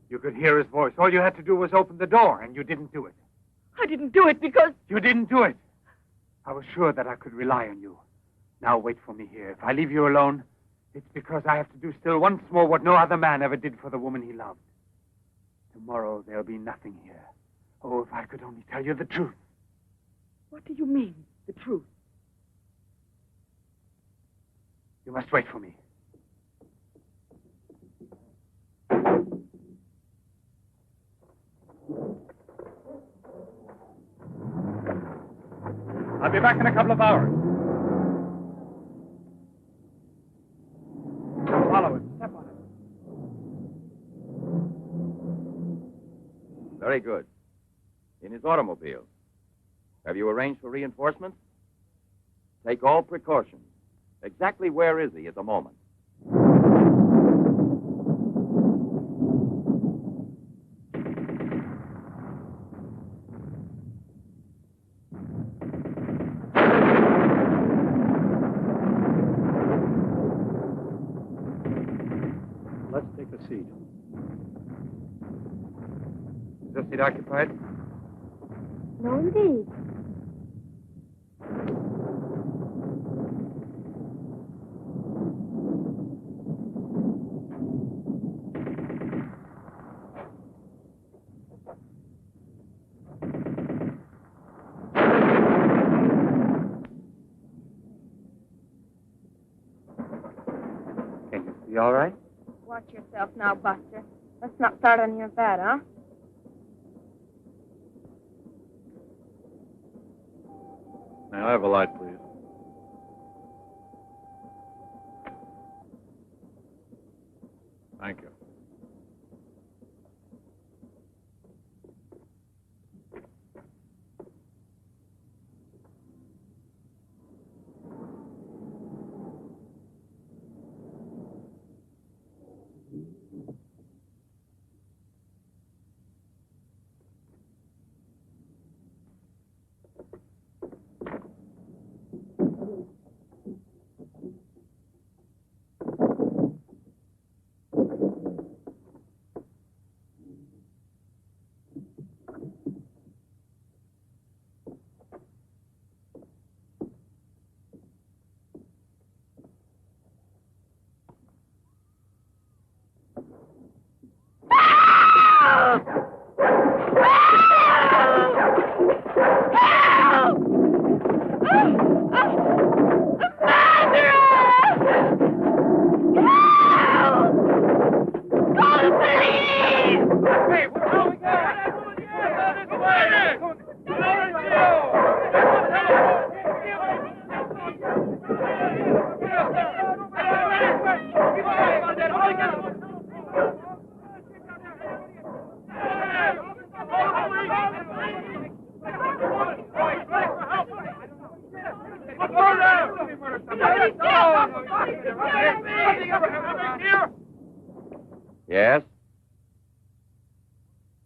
You could hear his voice. All you had to do was open the door, and you didn't do it. I didn't do it because... You didn't do it. I was sure that I could rely on you. Now wait for me here. If I leave you alone, it's because I have to do still once more what no other man ever did for the woman he loved. Tomorrow there'll be nothing here. Oh, if I could only tell you the truth. What do you mean, the truth? You must wait for me. I'll be back in a couple of hours. Follow it. Step on it. Very good. In his automobile. Have you arranged for reinforcements? Take all precautions. Exactly where is he at the moment? Let's take a seat. Is this seat occupied? No, indeed. Can you see all right? Watch yourself now, Buster. Let's not start on your bed, huh? May I have a light, please? Thank you.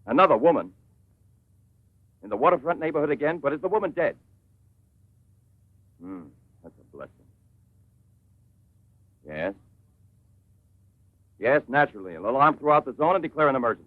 Another woman? In the waterfront neighborhood again? But is the woman dead? That's a blessing. Yes? Yes, naturally. An alarm throughout the zone and declare an emergency.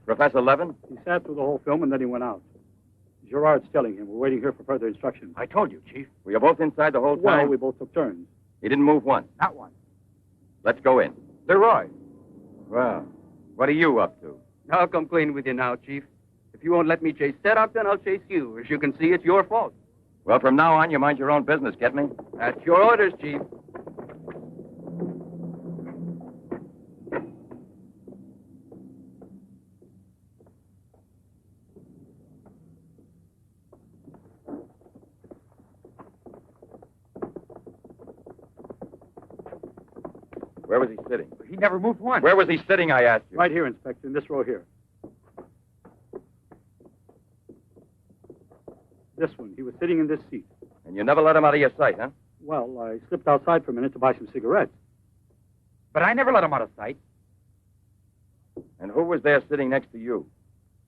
Professor Levin? He sat through the whole film and then he went out. Gerard's telling him. We're waiting here for further instructions. I told you, Chief. Were you both inside the whole time? Well, we both took turns. He didn't move once. Not one. Let's go in. Leroy. Well, what are you up to? I'll come clean with you now, Chief. If you won't let me chase Setup, then I'll chase you. As you can see, it's your fault. Well, from now on, you mind your own business, get me? That's your orders, Chief. Where was he sitting? He never moved once. Where was he sitting, I asked you? Right here, Inspector, in this row here. This one. He was sitting in this seat. And you never let him out of your sight, huh? Well, I slipped outside for a minute to buy some cigarettes. But I never let him out of sight. And who was there sitting next to you?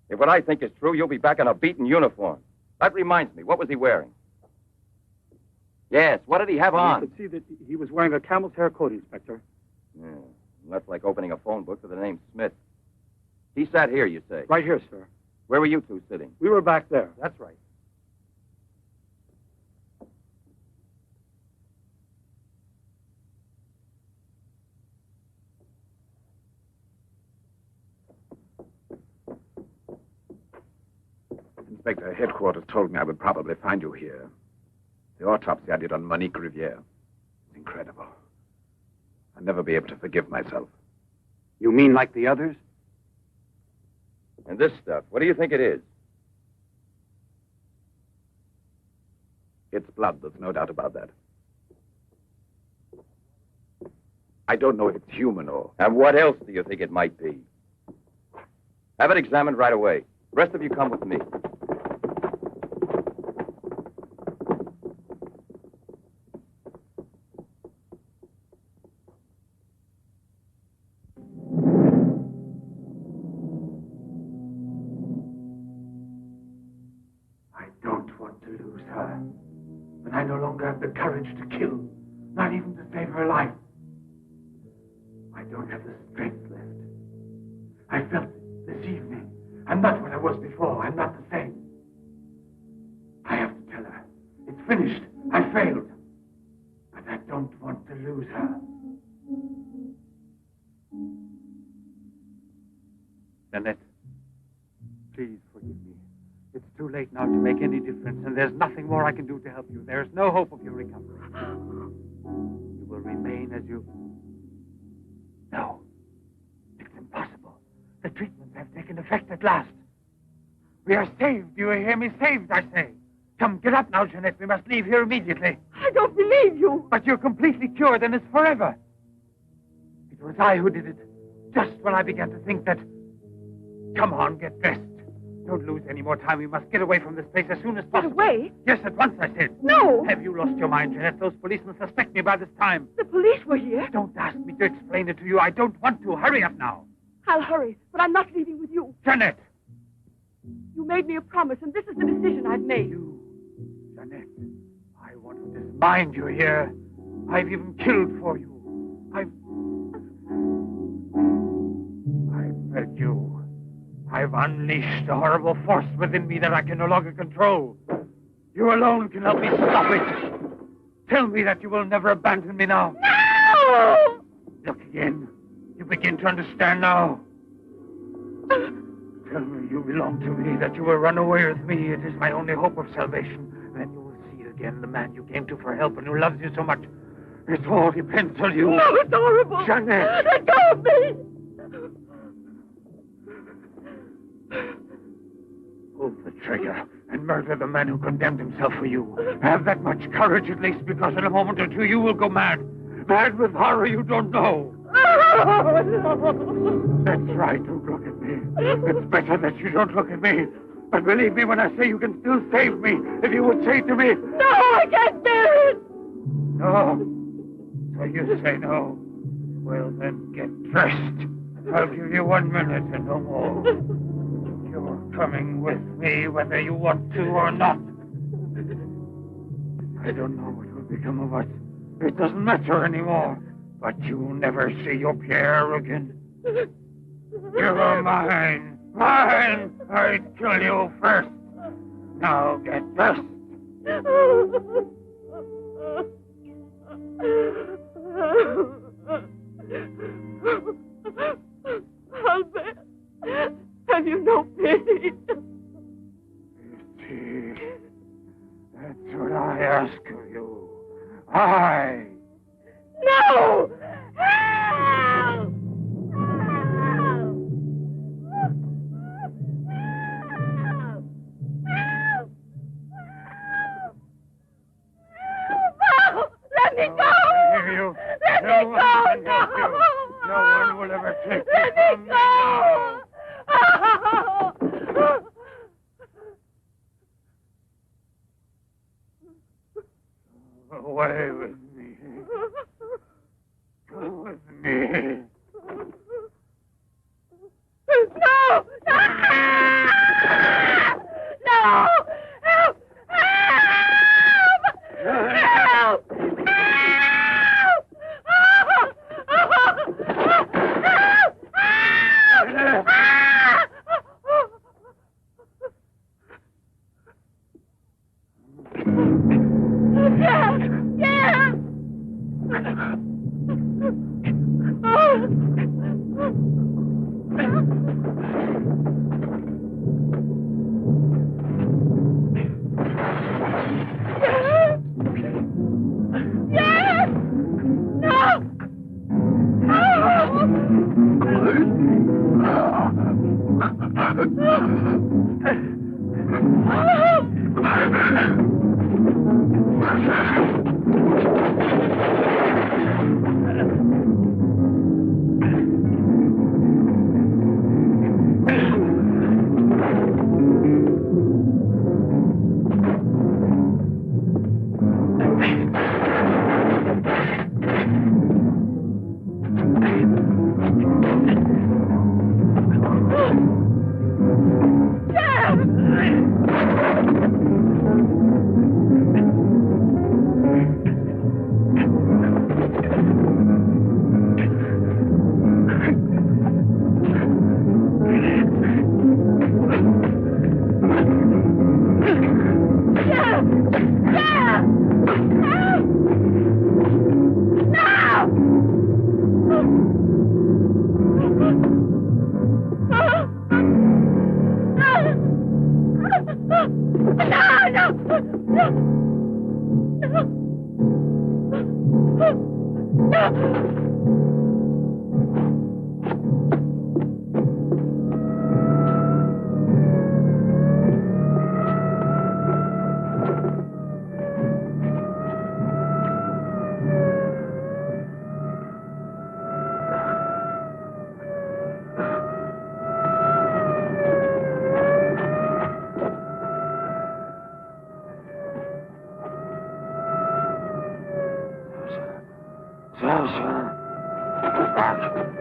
If what I think is true, you'll be back in a beaten uniform. That reminds me, what was he wearing? Yes, what did he have on? You could see that he was wearing a camel's hair coat, Inspector. Yeah, that's like opening a phone book with the name Smith. He sat here, you say? Right here, sir. Where were you two sitting? We were back there. That's right. Inspector, headquarters told me I would probably find you here. The autopsy I did on Monique Riviere. It's incredible. I'll never be able to forgive myself. You mean like the others? And this stuff, what do you think it is? It's blood, there's no doubt about that. I don't know if it's human or... And what else do you think it might be? Have it examined right away. The rest of you come with me. I don't want to lose her. But I no longer have the courage to kill, not even to save her life. I don't have the strength left. I felt it this evening. I'm not what I was before. I'm not the same. I have to tell her. It's finished. I failed. But I don't want to lose her. Jeanette, please forgive me. It's too late now to make any difference, and there's nothing more I can do to help you. There's no hope of your recovery. You will remain as you... No. It's impossible. The treatments have taken effect at last. We are saved. Do you hear me? Saved, I say. Come, get up now, Jeanette. We must leave here immediately. I don't believe you. But you're completely cured, and it's forever. It was I who did it. Just when I began to think that... Come on, get dressed. Don't lose any more time. We must get away from this place as soon as possible. Get away? Yes, at once, I said. No. Have you lost your mind, Jeanette? Those policemen suspect me by this time. The police were here. Don't ask me to explain it to you. I don't want to. Hurry up now. I'll hurry, but I'm not leaving with you. Jeanette! You made me a promise, and this is the decision I've made. Jeanette, I want to dismind you here. I've even killed for you. I've fed you. I've unleashed a horrible force within me that I can no longer control. You alone can help me stop it. Tell me that you will never abandon me now. No! Look again. You begin to understand now. Tell me you belong to me, that you will run away with me. It is my only hope of salvation. Then you will see again the man you came to for help and who loves you so much. It all depends on you. No, it's horrible. Jeanette. Let go of me. trigger and murder the man who condemned himself for you. Have that much courage at least, because in a moment or two you will go mad. Mad with horror you don't know. That's right, don't look at me. It's better that you don't look at me. But believe me when I say you can still save me, if you would say to me... No, I can't bear it! No? So you say no? Well, then get dressed. I'll give you 1 minute and no more. You're coming with me whether you want to or not. I don't know what will become of us. It doesn't matter anymore. But you'll never see your Pierre again. You're mine. Mine! I'd kill you first. Now get dressed. Albert, have you no pity? Pity. That's what I ask of you. I. No! Help! Let me go! Let me go! No one will ever take you Let from me me now. Away with me. Go with me. No! No! No! Help! Help! Help!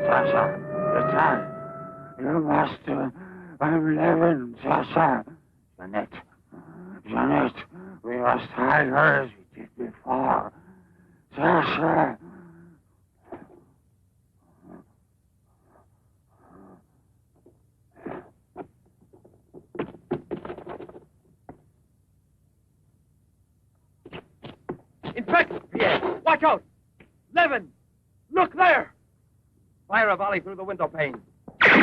Sasha, it's I, your master. I'm Levin, Sasha. Jeanette, we must hide her as we did before. Sasha. Inspector! Yes. Watch out! Levin! Look there! Fire a volley through the window pane. Come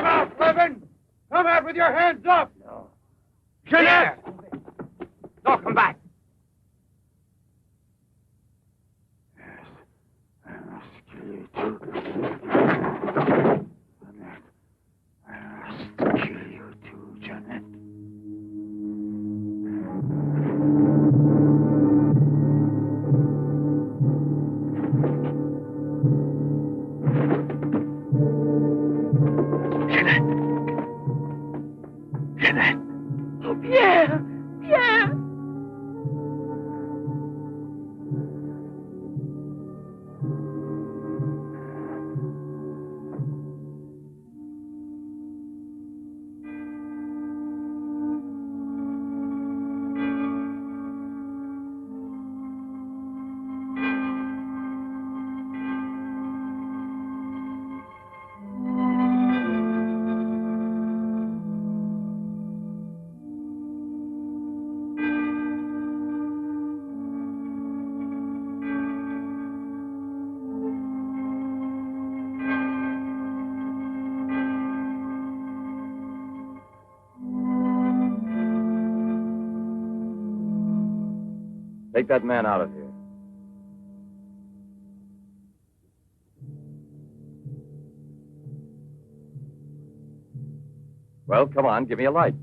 out, Levin! Come out with your hands up! No. Jeanette! No, come back. Yes, I must kill you too. Jeanette, I must. Take that man out of here. Well, come on, give me a light.